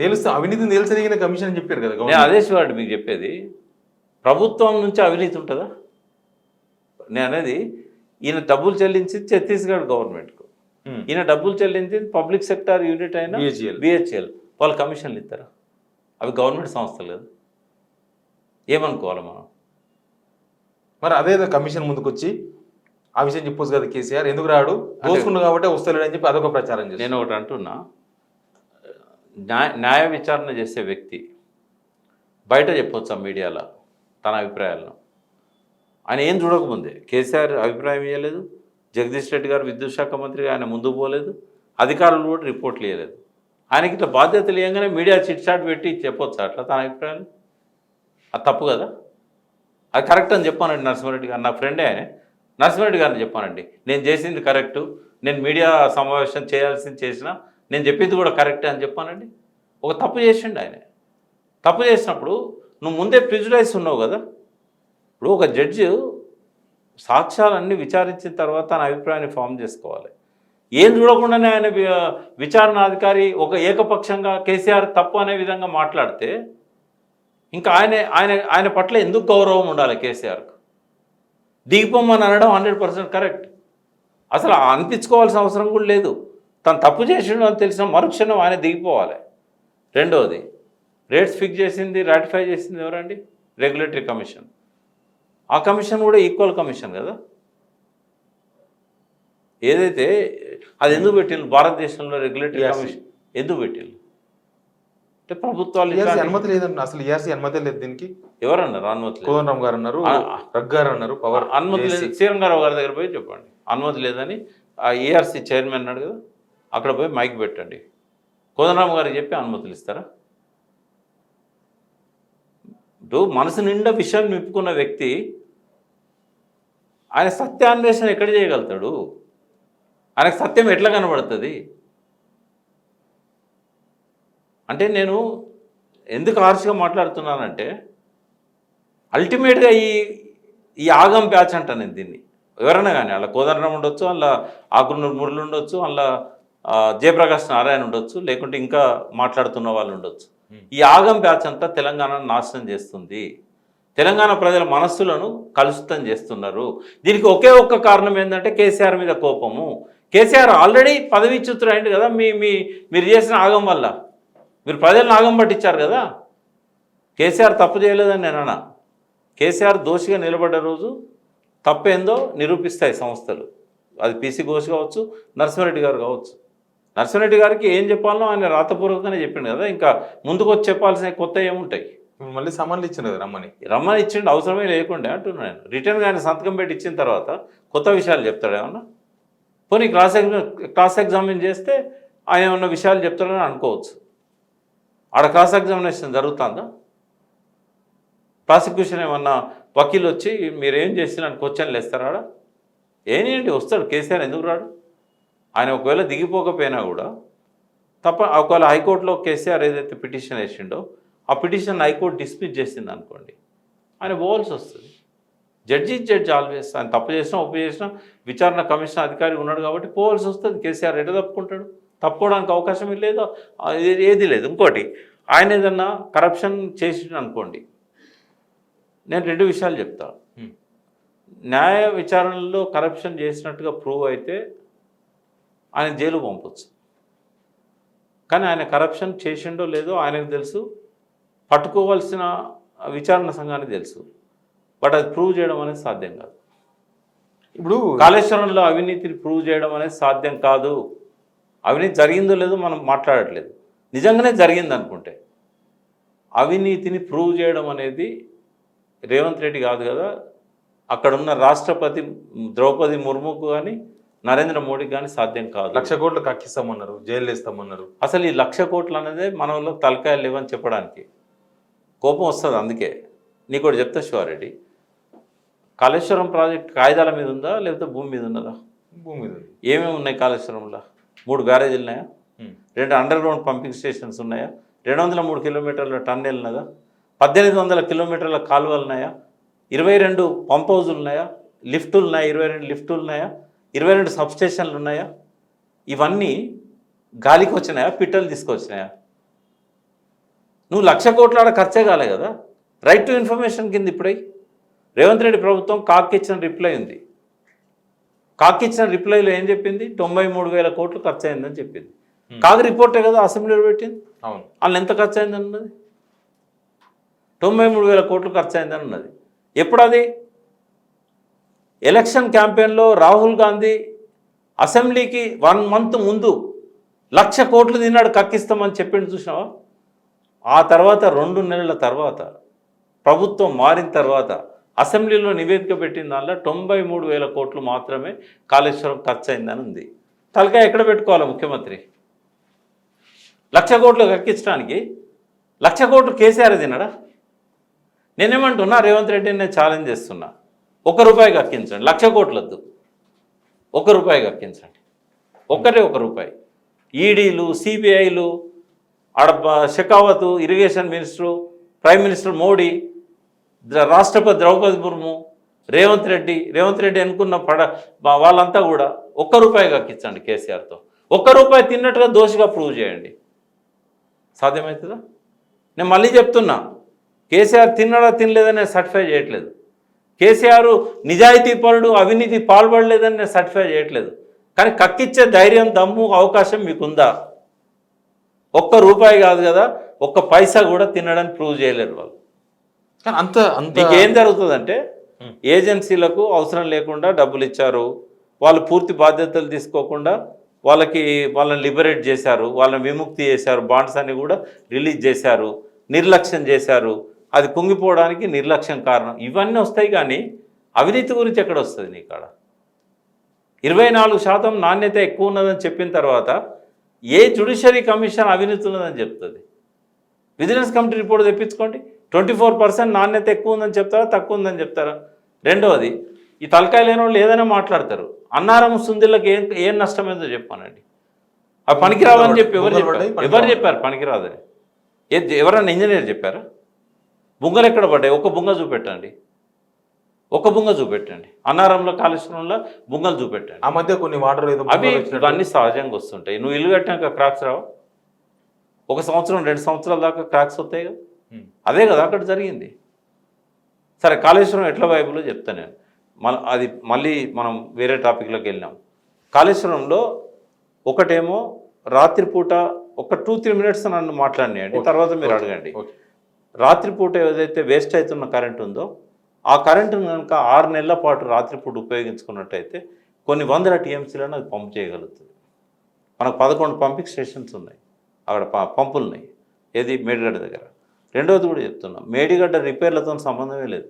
తెలుసు, అవినీతిని తెలిసిన కమిషన్ అని చెప్పారు కదా. నేను అదే శివాడు మీకు చెప్పేది, ప్రభుత్వం నుంచి అవినీతి ఉంటుందా? నేను అనేది ఈయన డబ్బులు చెల్లించింది ఛత్తీస్గఢ్ గవర్నమెంట్కు, ఈయన డబ్బులు చెల్లించింది పబ్లిక్ సెక్టార్ యూనిట్ అయిన బిహెచ్ఎల్. వాళ్ళు కమిషన్లు ఇస్తారా? అవి గవర్నమెంట్ సంస్థలు కదా, ఏమనుకోవాలి మనం? మరి అదే కమిషన్ ముందుకు వచ్చి ఆ విషయం చెప్పొచ్చు కదా కేసీఆర్, ఎందుకు రాడు, దోసుకున్నాడు కాబట్టి వస్తలేడు అని చెప్పి అదొక ప్రచారం చేసి. నేను ఒకటి అంటున్నా, న్యాయ విచారణ చేసే వ్యక్తి బయట చెప్పొచ్చా మీడియాలో తన అభిప్రాయాలను? ఆయన ఏం చూడకముందే కేసీఆర్ అభిప్రాయం ఇవ్వలేదు, జగదీష్ రెడ్డి గారు విద్యుత్ శాఖ మంత్రిగా ఆయన ముందుకు పోలేదు, అధికారులు కూడా రిపోర్ట్లు ఇవ్వలేదు. ఆయనకి ఇట్లా బాధ్యతలు ఇవ్వగానే మీడియా చిట్ చాట్ పెట్టి చెప్పొచ్చా అట్లా తన అభిప్రాయాలు? అది తప్పు కదా. అది కరెక్ట్ అని చెప్పానండి నరసింహారెడ్డి గారు, నా ఫ్రెండే ఆయన. నరసింహారెడ్డి గారిని చెప్పానండి, నేను చేసింది కరెక్టు, నేను మీడియా సమావేశం చేయాల్సింది చేసినా, నేను చెప్పింది కూడా కరెక్టే అని చెప్పానండి. ఒక తప్పు చేసిండు ఆయన. తప్పు చేసినప్పుడు నువ్వు ముందే ప్రిజుడైజ్ ఉన్నావు కదా. ఇప్పుడు ఒక జడ్జి సాక్ష్యాలన్నీ విచారించిన తర్వాత తన అభిప్రాయాన్ని ఫామ్ చేసుకోవాలి. ఏం చూడకుండానే ఆయన విచారణాధికారి ఒక ఏకపక్షంగా కేసీఆర్ తప్పు అనే విధంగా మాట్లాడితే ఇంకా ఆయన పట్ల ఎందుకు గౌరవం ఉండాలి కేసీఆర్కు? దిగిపోమని అనడం 100% కరెక్ట్. అసలు అనిపించుకోవాల్సిన అవసరం కూడా లేదు. తను తప్పు చేసిండు అని తెలిసిన మరుక్షణం ఆయన దిగిపోవాలి. రెండవది, రేట్స్ ఫిక్స్ చేసింది, రాటిఫై చేసింది ఎవరండి? Regulatory commission. ఆ కమిషన్ కూడా ఈక్వల్ కమిషన్ కదా. ఏదైతే అది ఎందుకు పెట్టిండ్రు భారతదేశంలో రెగ్యులేటరీ కమిషన్ ఎందుకు పెట్టిండ్రు అంటే ప్రభుత్వాలు అనుమతి లేదన్న, అసలు ఈఆర్సీ అనుమతి లేదు దీనికి. ఎవరన్నారు అనుమతి? కోదండరామ్ గారు అన్నారు, రగ్ గారు అన్నారు, పవర్ అనుమతి లేదు. శ్రీరంగారావు గారి దగ్గర పోయి చెప్పండి అనుమతి లేదని. ఆ ఈఆర్సీ చైర్మన్ అన్నాడు కదా, అక్కడ పోయి మైక్ పెట్టండి. కోదండరామ్ గారికి చెప్పి అనుమతులు ఇస్తారా? ఇప్పుడు మనసు నిండా విషయం నింపుకున్న వ్యక్తి ఆయన సత్యాన్వేషణ ఎక్కడ చేయగలుగుతాడు? ఆయనకు సత్యం ఎట్లా కనబడుతుంది? అంటే నేను ఎందుకు హార్ష్గా మాట్లాడుతున్నానంటే అల్టిమేట్గా ఈ ఆగం ప్యాచ్ అంట నేను దీన్ని. ఎవరైనా కానీ అలా కోదండరాం ఉండొచ్చు, అలా ఆకునూరు మురళి ఉండొచ్చు, అలా జయప్రకాష్ నారాయణ ఉండొచ్చు, లేకుంటే ఇంకా మాట్లాడుతున్న వాళ్ళు ఉండొచ్చు. ఈ ఆగం ప్యాచ్ అంతా తెలంగాణను నాశనం చేస్తుంది. తెలంగాణ ప్రజల మనస్సులను కలుషితం చేస్తున్నారు. దీనికి ఒకే ఒక్క కారణం ఏంటంటే కేసీఆర్ మీద కోపము. కేసీఆర్ ఆల్రెడీ పదవీచ్యుతుడు అయింది కదా మీరు చేసిన ఆగం వల్ల. మీరు ప్రజలను ఆగం పట్టించారు కదా. కేసీఆర్ తప్పు చేయలేదని నేను అన్నా. కేసీఆర్ దోషిగా నిలబడ్డ రోజు తప్పేందో నిరూపిస్తాయి సంస్థలు. అది పీసీ ఘోష్ కావచ్చు, నరసింహారెడ్డి గారు కావచ్చు. నరసింహారెడ్డి గారికి ఏం చెప్పాలో ఆయన రాతపూర్వకంగానే చెప్పిండు కదా. ఇంకా ముందుకు వచ్చి చెప్పాల్సిన కొత్త ఏముంటాయి? మళ్ళీ సమాన్లు ఇచ్చిండు కదా, రమ్మని ఇచ్చిండు, అవసరమే లేకుండే అంటున్నాను నేను. రిటర్న్గా ఆయన సంతకం పెట్టి ఇచ్చిన తర్వాత కొత్త విషయాలు చెప్తాడు ఏమన్నా? పోనీ క్రాస్ ఎగ్జామిన్ చేస్తే ఆయన ఏమన్నా విషయాలు చెప్తాడని అనుకోవచ్చు. ఆడ క్రాస్ ఎగ్జామినేషన్ జరుగుతుందా? ప్రాసిక్యూషన్ ఏమన్నా వకీలు వచ్చి మీరేం చేసినా క్వశ్చన్లు వేస్తారా? ఆడ ఏంటి వస్తాడు కేసీఆర్, ఎందుకు రాడు? ఆయన ఒకవేళ దిగిపోకపోయినా కూడా ఒకవేళ హైకోర్టులో కేసీఆర్ ఏదైతే పిటిషన్ వేసిండో ఆ పిటిషన్ హైకోర్టు డిస్మిస్ చేసింది అనుకోండి, ఆయన పోవాల్సి వస్తుంది. Judge always. ఆయన తప్పు చేసినా ఒప్పు చేసినా విచారణ కమిషన్ అధికారి ఉన్నాడు కాబట్టి పోవాల్సి వస్తుంది. కేసీఆర్ ఎట తప్పుకుంటాడు? తప్పుకోవడానికి అవకాశం లేదు, ఏది లేదు. ఇంకోటి, ఆయన ఏదన్నా కరప్షన్ చేసిండు అనుకోండి, నేను 2 విషయాలు చెప్తా. న్యాయ విచారణలో కరప్షన్ చేసినట్టుగా ప్రూవ్ అయితే ఆయన జైలు పంపొచ్చు. కానీ ఆయన కరప్షన్ చేసిండో లేదో ఆయనకు తెలుసు, పట్టుకోవాల్సిన విచారణ సంఘానికి తెలుసు. బట్ అది ప్రూవ్ చేయడం అనేది సాధ్యం కాదు. ఇప్పుడు కాళేశ్వరంలో అవినీతిని ప్రూవ్ చేయడం అనేది సాధ్యం కాదు. అవినీతి జరిగిందో లేదో మనం మాట్లాడట్లేదు. నిజంగానే జరిగింది అనుకుంటే అవినీతిని ప్రూవ్ చేయడం అనేది రేవంత్ రెడ్డి కాదు కదా, అక్కడున్న రాష్ట్రపతి ద్రౌపది ముర్ముకు కానీ నరేంద్ర మోడీకి కానీ సాధ్యం కాదు. 1,00,000 కోట్లు కక్కిస్తామన్నారు, జైలు వేస్తామన్నారు. అసలు ఈ 1,00,000 కోట్లు అనేది మన వాళ్ళకి తలకాయలు లేవని చెప్పడానికి కోపం వస్తుంది. అందుకే నీకు కూడా చెప్తా శివారెడ్డి, కాళేశ్వరం ప్రాజెక్ట్ కాగితాల మీద ఉందా లేకపోతే భూమి మీద ఉన్నదా? భూమి మీద. ఏమేమి ఉన్నాయి కాళేశ్వరంలో? 3 బ్యారేజీలు ఉన్నాయా? 2 అండర్ గ్రౌండ్ పంపింగ్ స్టేషన్స్ ఉన్నాయా? 203 కిలోమీటర్ల టన్నెల్ ఉన్నదా? 1800 కిలోమీటర్ల కాలువలు ఉన్నాయా? 22 పంప్ హౌజులు ఉన్నాయా? లిఫ్టులు ఉన్నాయా? 22 లిఫ్టులు ఉన్నాయా? 22 సబ్స్టేషన్లు ఉన్నాయా? ఇవన్నీ గాలికి వచ్చినాయా? పిట్టలు తీసుకొచ్చినాయా? నువ్వు 1,00,000 కోట్ల ఆడ ఖర్చే కాలే కదా. రైట్ టు ఇన్ఫర్మేషన్ కింద ఇప్పుడై రేవంత్ రెడ్డి ప్రభుత్వం కాకి ఇచ్చిన రిప్లై ఉంది. కాకి ఇచ్చిన రిప్లైలో ఏం చెప్పింది? 93,000 కోట్లు ఖర్చు అయిందని చెప్పింది. కాకి రిపోర్టే కదా అసెంబ్లీలో పెట్టింది. అవును, వాళ్ళు ఎంత ఖర్చు అయిందని ఉన్నది? 93,000 కోట్లు ఖర్చు అయిందని ఉన్నది. ఎప్పుడు అది? ఎలక్షన్ క్యాంపెయిన్లో రాహుల్ గాంధీ అసెంబ్లీకి 1 మంత్ ముందు 1,00,000 కోట్లు తిన్నాడు కక్కిస్తామని చెప్పిండు చూసినావా? ఆ తర్వాత 2 నెలల తర్వాత ప్రభుత్వం మారిన తర్వాత అసెంబ్లీలో నివేదిక పెట్టిన దానిలో 93,000 కోట్లు మాత్రమే కాళేశ్వరం ఖర్చు అయిందని ఉంది. తలకాయ ఎక్కడ పెట్టుకోవాలి ముఖ్యమంత్రి? 1,00,000 కోట్లు కక్కించడానికి 1,00,000 కోట్లు కేసీఆర్ తినడా? నేనేమంటున్నా, రేవంత్ రెడ్డిని నేను ఛాలెంజ్ చేస్తున్నా, ₹1 కక్కించండి. 1,00,000 కోట్లు వద్దు, ₹1 కక్కించండి. ₹1. ఈడీలు, సిబిఐలు, ఆడ Shekhawat, irrigation minister, prime minister Modi, రాష్ట్రపతి ద్రౌపది ముర్ము, రేవంత్ రెడ్డి అనుకున్న వాళ్ళంతా కూడా ₹1 కక్కించండి కేసీఆర్తో. ₹1 తిన్నట్టుగా దోషిగా ప్రూవ్ చేయండి. సాధ్యమవుతుందా? నేను మళ్ళీ చెప్తున్నా, కేసీఆర్ తిన్నాడా తినలేదని నేను సర్టిఫై చేయట్లేదు. కేసీఆర్ నిజాయితీ పరుడు, అవినీతి పాల్పడలేదని నేను సర్టిఫై చేయట్లేదు. కానీ కక్కిచ్చే ధైర్యం, దమ్ము, అవకాశం మీకుందా? ₹1 కాదు కదా, ₹1 కూడా తినడానికి ప్రూవ్ చేయలేరు వాళ్ళు. కానీ అంత మీకు ఏం జరుగుతుందంటే, ఏజెన్సీలకు అవసరం లేకుండా డబ్బులు ఇచ్చారు, వాళ్ళు పూర్తి బాధ్యతలు తీసుకోకుండా వాళ్ళని లిబరేట్ చేశారు, వాళ్ళని విముక్తి చేశారు, బాండ్స్ అన్ని కూడా రిలీజ్ చేశారు, నిర్లక్ష్యం చేశారు. అది కుంగిపోవడానికి నిర్లక్ష్యం కారణం. ఇవన్నీ వస్తాయి, కానీ అవినీతి గురించి ఎక్కడ వస్తుంది నీకాడ? 24% నాణ్యత ఎక్కువ ఉన్నదని చెప్పిన తర్వాత ఏ జ్యుడిషియరీ కమిషన్ అవినీతి ఉన్నదని చెప్తుంది? Vigilance committee report తెప్పించుకోండి. 24% నాణ్యత ఎక్కువ ఉందని చెప్తారా, తక్కువ ఉందని చెప్తారా? రెండవది, ఈ తలకాయ లేని వాళ్ళు ఏదైనా మాట్లాడతారు. అన్నారం సుందిళ్ళకి ఏం నష్టమైందో చెప్పానండి. ఆ పనికిరావని చెప్పి ఎవరు చెప్పారు పనికిరాదని? ఎవరన్నా ఇంజనీర్ చెప్పారా? బుంగలు ఎక్కడ పడ్డాయి? ఒక బుంగ చూపెట్టండి. అన్నారంలో, కాళేశ్వరంలో బుంగలు చూపెట్టండి. ఆ మధ్య కొన్ని వాటర్ అవి ఇవన్నీ సహజంగా వస్తుంటాయి. నువ్వు ఇల్లు కట్టినాక క్రాక్స్ రావా? 1 సంవత్సరం 2 సంవత్సరాల దాకా క్రాక్స్ వస్తాయి కదా. అదే కదా అక్కడ జరిగింది. సరే, కాళేశ్వరం ఎట్లా వైపులో చెప్తాను నేను. అది మళ్ళీ మనం వేరే టాపిక్లోకి వెళ్ళినాం. కాళేశ్వరంలో ఒకటేమో రాత్రిపూట ఒక 2-3 మినిట్స్ నన్ను మాట్లాడినాయండి, తర్వాత మీరు అడగండి. రాత్రిపూట ఏదైతే వేస్ట్ అవుతున్న కరెంట్ ఉందో, ఆ కరెంటును కనుక 6 నెలల పాటు రాత్రిపూట ఉపయోగించుకున్నట్టయితే కొన్ని వందల టీఎంసీలను అది పంప్ చేయగలుగుతుంది. మనకు 11 పంపింగ్ స్టేషన్స్ ఉన్నాయి, అక్కడ పంపులు ఉన్నాయి. ఏది? మేడిగడ్డ దగ్గర. రెండవది కూడా చెప్తున్నాం, మేడిగడ్డ రిపేర్లతో సంబంధమే లేదు.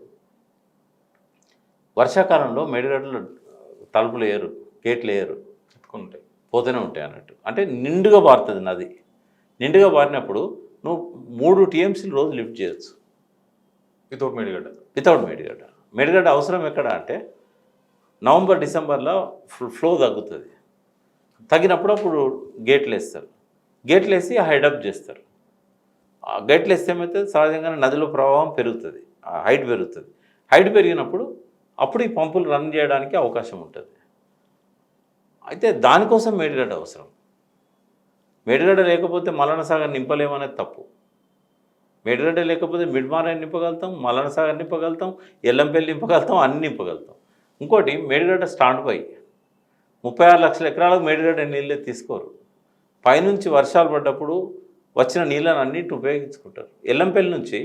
వర్షాకాలంలో మేడిగడ్డలో తలుపులు వేయరు, గేట్లు వేయరు, ఉంటాయి, పోతూనే ఉంటాయి అన్నట్టు. అంటే నిండుగా బారుతుంది నది. నిండుగా బారినప్పుడు నువ్వు 3 టీఎంసీలు రోజు లిఫ్ట్ చేయొచ్చు వితౌట్ మేడిగడ్డ. మేడిగడ్డ అవసరం ఎక్కడ అంటే నవంబర్, డిసెంబర్లో ఫ్లో తగ్గుతుంది. తగ్గినప్పుడు అప్పుడు గేట్లు వేస్తారు. గేట్లు వేసి హైడప్ చేస్తారు. ఆ గేట్లు వేస్తే ఏమైతే సహజంగానే నదిలో ప్రవాహం పెరుగుతుంది, హైట్ పెరుగుతుంది. హైట్ పెరిగినప్పుడు అప్పుడు ఈ పంపులు రన్ చేయడానికి అవకాశం ఉంటుంది. అయితే దానికోసం మేడిగడ్డ అవసరం. మేడిగడ్డ లేకపోతే మల్లన్న సాగర్ నింపలేమనేది తప్పు. మేడిగడ్డ లేకపోతే మిడ్మారాయణ నింపగలుగుతాం, మల్లన్న సాగర్ నింపగలుగుతాం, ఎల్లంపల్లి నింపగలుగుతాం, అన్ని నింపగలుగుతాం. ఇంకోటి, మేడిగడ్డ స్టాండ్ బై 36 లక్షల ఎకరాలకు మేడిగడ్డ నీళ్ళే తీసుకోరు. పైనుంచి వర్షాలు పడ్డప్పుడు వచ్చిన నీళ్ళని అన్నింటిని ఉపయోగించుకుంటారు. ఎల్లంపల్లి నుంచి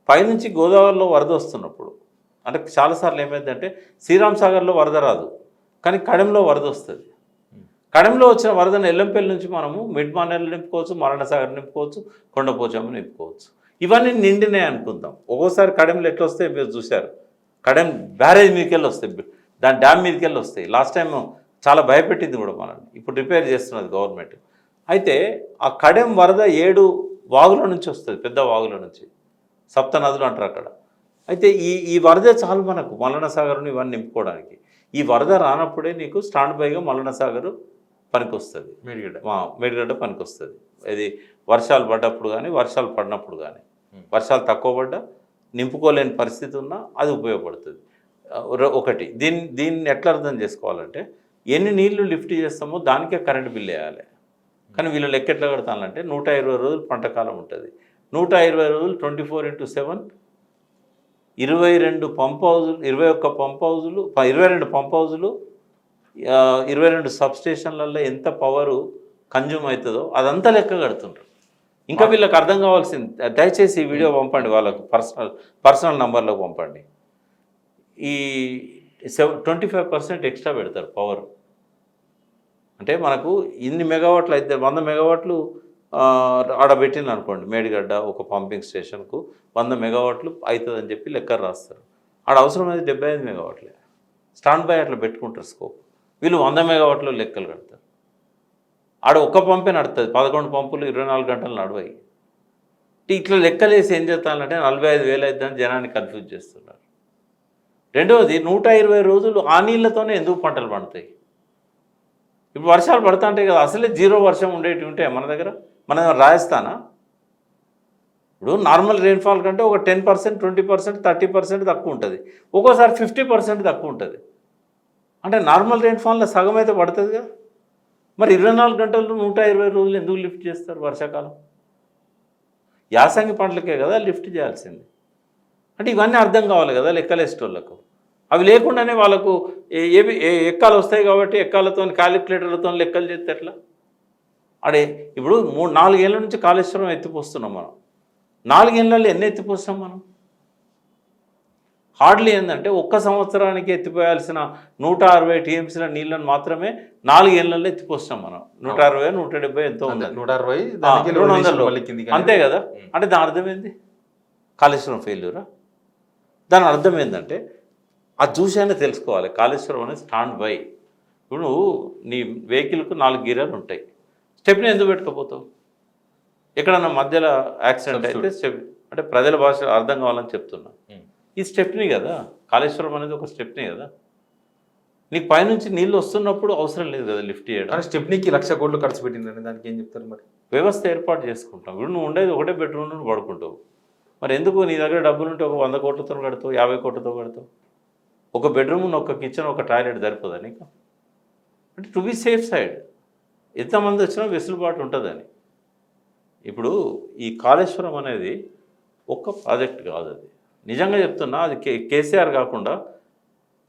పైనుంచి గోదావరిలో వరద వస్తున్నప్పుడు, అంటే చాలాసార్లు ఏమైందంటే శ్రీరామ్ సాగర్లో వరద రాదు, కానీ కడెంలో వరద వస్తుంది. కడెంలో వచ్చిన వరదను ఎల్లంపల్లి నుంచి మనము మిడ్మానేర్లు నింపుకోవచ్చు, మల్లన్న సాగర్ నింపుకోవచ్చు, కొండపోచమ్మ నింపుకోవచ్చు. ఇవన్నీ నిండినాయి అనుకుందాం. ఒక్కోసారి కడెంలు ఎట్లా వస్తాయి మీరు చూశారు. కడెం బ్యారేజ్ మీదకి వెళ్ళి వస్తాయి, దాని డ్యామ్ మీదకి వెళ్ళి వస్తాయి. లాస్ట్ టైం చాలా భయపెట్టింది కూడా మనల్ని. ఇప్పుడు రిపేర్ చేస్తున్నది గవర్నమెంట్. అయితే ఆ కడెం వరద 7 వాగుల నుంచి వస్తుంది, పెద్ద వాగుల నుంచి, సప్త నదులు అంటారు అక్కడ. అయితే ఈ వరద చాలు మనకు మల్లన్న సాగర్ను ఇవన్నీ నింపుకోవడానికి. ఈ వరద రానప్పుడే నీకు స్టాండ్ బైగా మల్లన్న సాగర్ పనికొస్తుంది, మేడిగడ్డ మేడిగడ్డ పనికొస్తుంది. ఇది వర్షాలు పడ్డప్పుడు కానీ వర్షాలు పడినప్పుడు కానీ, వర్షాలు తక్కువ పడ్డా నింపుకోలేని పరిస్థితి ఉన్నా అది ఉపయోగపడుతుంది. ఒకటి దీన్ని ఎట్లా అర్థం చేసుకోవాలంటే ఎన్ని నీళ్లు లిఫ్ట్ చేస్తామో దానికే కరెంట్ బిల్ వేయాలి. కానీ వీళ్ళు లెక్క ఎట్లా కడతానంటే 120 రోజులు పంటకాలం ఉంటుంది. 120 రోజులు 24/7 22 పంప్ హౌజులు, 21 పంప్ హౌజులు, 22 పంప్ హౌజులు, 22 సబ్స్టేషన్లలో ఎంత పవరు కన్జ్యూమ్ అవుతుందో అదంతా లెక్క కడుతుంటారు. ఇంకా వీళ్ళకి అర్థం కావాల్సింది, దయచేసి ఈ వీడియో పంపండి, వాళ్ళకు పర్సనల్ నంబర్లకు పంపండి. ఈ 25% ఎక్స్ట్రా పెడతారు పవర్. అంటే మనకు ఇన్ని మెగావాట్లు అయితే 100 మెగావాట్లు ఆడ పెట్టింది అనుకోండి, మేడిగడ్డ ఒక పంపింగ్ స్టేషన్కు 100 మెగావాట్లు అవుతుందని చెప్పి లెక్క రాస్తారు. ఆడ అవసరమైతే 75 మెగావాట్లే స్టాండ్ బై అట్లా పెట్టుకుంటారు స్కోప్. వీళ్ళు 100 మెగావాట్లు లెక్కలు కడతారు. ఆడ ఒక్క పంపే నడుతుంది, 11 పంపులు 24 గంటలు నడవాయి. ఇట్లా లెక్కలేసి ఏం చేస్తానంటే 45,000 అవుతుందని జనాన్ని కన్ఫ్యూజ్ చేస్తున్నారు. రెండవది 120 రోజులు ఆ నీళ్ళతోనే ఎందుకు పంటలు పండుతాయి? ఇప్పుడు వర్షాలు పడుతూ ఉంటాయి కదా, అసలే జీరో వర్షం ఉండేవి ఉంటాయి మన దగ్గర. మన రాజస్థానా ఇప్పుడు నార్మల్ రెయిన్ఫాల్ కంటే ఒక 10%, 20%, 30% తక్కువ ఉంటుంది, ఒక్కోసారి 50% తక్కువ ఉంటుంది. అంటే నార్మల్ రెయిన్ఫాల్లో సగం అయితే పడుతుంది కదా. మరి 24 గంటలు 120 రోజులు ఎందుకు లిఫ్ట్ చేస్తారు వర్షాకాలం? యాసంగి పంటలకే కదా లిఫ్ట్ చేయాల్సింది. అంటే ఇవన్నీ అర్థం కావాలి కదా లెక్కలేసేటోళ్ళకు. అవి లేకుండానే వాళ్ళకు ఏవి ఎక్కాలు వస్తాయి కాబట్టి ఎక్కాలతో క్యాలిక్యులేటర్లతో లెక్కలు చేస్తే ఎట్లా? అడే ఇప్పుడు 3-4 ఏళ్ళ నుంచి కాళేశ్వరం ఎత్తిపోస్తున్నాం మనం. 4 ఏళ్ళల్లో ఎన్ని ఎత్తిపోస్తాం మనం? హార్డ్లీ ఏంటంటే ఒక్క సంవత్సరానికి ఎత్తిపోయాల్సిన 160 టీఎంసీల నీళ్ళని మాత్రమే 4 ఏళ్ళల్లో ఎత్తిపోస్తాం మనం. 160, 170 ఎంతో ఉంది, 160, 200 అంతే కదా. అంటే దాని అర్థం ఏంది? కాళేశ్వరం ఫెయిల్యూరా? దాని అర్థం ఏంటంటే అది చూసైనా తెలుసుకోవాలి. కాళేశ్వరం అనేది స్టాండ్ బై. ఇప్పుడు నువ్వు నీ వెహికల్కు 4 గీరాలు ఉంటాయి, స్టెప్ని ఎందుకు పెట్టుకోపోతావు? ఎక్కడన్నా మధ్యలో యాక్సిడెంట్ అయితే స్టెప్, అంటే ప్రజల భాష అర్థం కావాలని చెప్తున్నా. ఈ స్టెప్ని కదా, కాళేశ్వరం అనేది ఒక స్టెప్ని కదా. నీకు పైనుంచి నీళ్ళు వస్తున్నప్పుడు అవసరం లేదు కదా లిఫ్ట్ చేయడం. స్టెప్నీకి 1,00,000 కోట్లు ఖర్చు పెట్టిందండి, దానికి ఏం చెప్తారు మరి? వ్యవస్థ ఏర్పాటు చేసుకుంటాం. ఇప్పుడు నువ్వు ఉండేది ఒకటే బెడ్రూమ్ నుండి పడుకుంటావు, మరి ఎందుకు నీ దగ్గర డబ్బులు ఉంటే ఒక 100 కోట్లతో కడతావు, 50 కోట్లతో కడతావు? ఒక బెడ్రూమ్, ఒక కిచెన్, ఒక టాయిలెట్ సరిపోదా నీకు? అంటే టు బి సేఫ్ సైడ్ ఎంతమంది వచ్చినా వెసులుబాటు ఉంటుందని. ఇప్పుడు ఈ కాళేశ్వరం అనేది ఒక్క ప్రాజెక్ట్ కాదు, అది నిజంగా చెప్తున్నా. అది కేసీఆర్ కాకుండా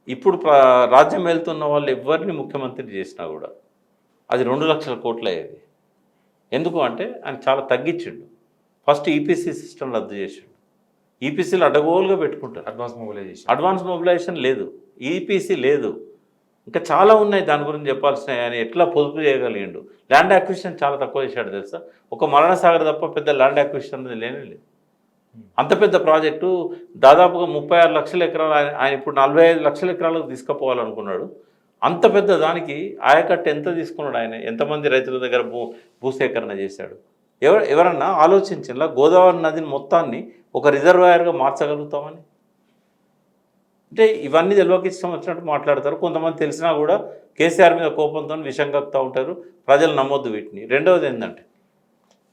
ఇప్పుడు రాజ్యం వెళ్తున్న వాళ్ళు ఎవరిని ముఖ్యమంత్రి చేసినా కూడా అది 2,00,000 కోట్లు అయ్యేది. ఎందుకు అంటే ఆయన చాలా తగ్గించిండు. ఫస్ట్ ఈపీసీ సిస్టమ్ రద్దు చేసిండు. ఈపీసీలు అడ్డగోలుగా పెట్టుకుంటారు. అడ్వాన్స్ మొబిలైజేషన్ లేదు, ఈపీసీ లేదు, ఇంకా చాలా ఉన్నాయి దాని గురించి చెప్పాల్సినవి. ఆయన ఎట్లా పొదుపు చేయగలిగిండు. ల్యాండ్ అక్విజిషన్ చాలా తక్కువ చేశాడు తెలుసా. ఒక మరణ సాగర్ తప్ప పెద్ద ల్యాండ్ అక్విజిషన్ అనేది లేనే లేదు. అంత పెద్ద ప్రాజెక్టు దాదాపుగా 36 లక్షల ఎకరాలు ఆయన ఇప్పుడు 45 లక్షల ఎకరాలకు తీసుకుపోవాలనుకున్నాడు. అంత పెద్ద దానికి ఆయకట్టు ఎంత తీసుకున్నాడు ఆయన? ఎంతమంది రైతుల దగ్గర భూసేకరణ చేశాడు? ఎవరన్నా ఆలోచించినలా గోదావరి నదిని మొత్తాన్ని ఒక రిజర్వాయర్గా మార్చగలుగుతామని? అంటే ఇవన్నీ తెలియక ఇష్టం వచ్చినట్టు మాట్లాడతారు. కొంతమంది తెలిసినా కూడా కేసీఆర్ మీద కోపంతో విషం కక్కుతూ ఉంటారు. ప్రజలు నమ్మొద్దు వీటిని. రెండవది ఏంటంటే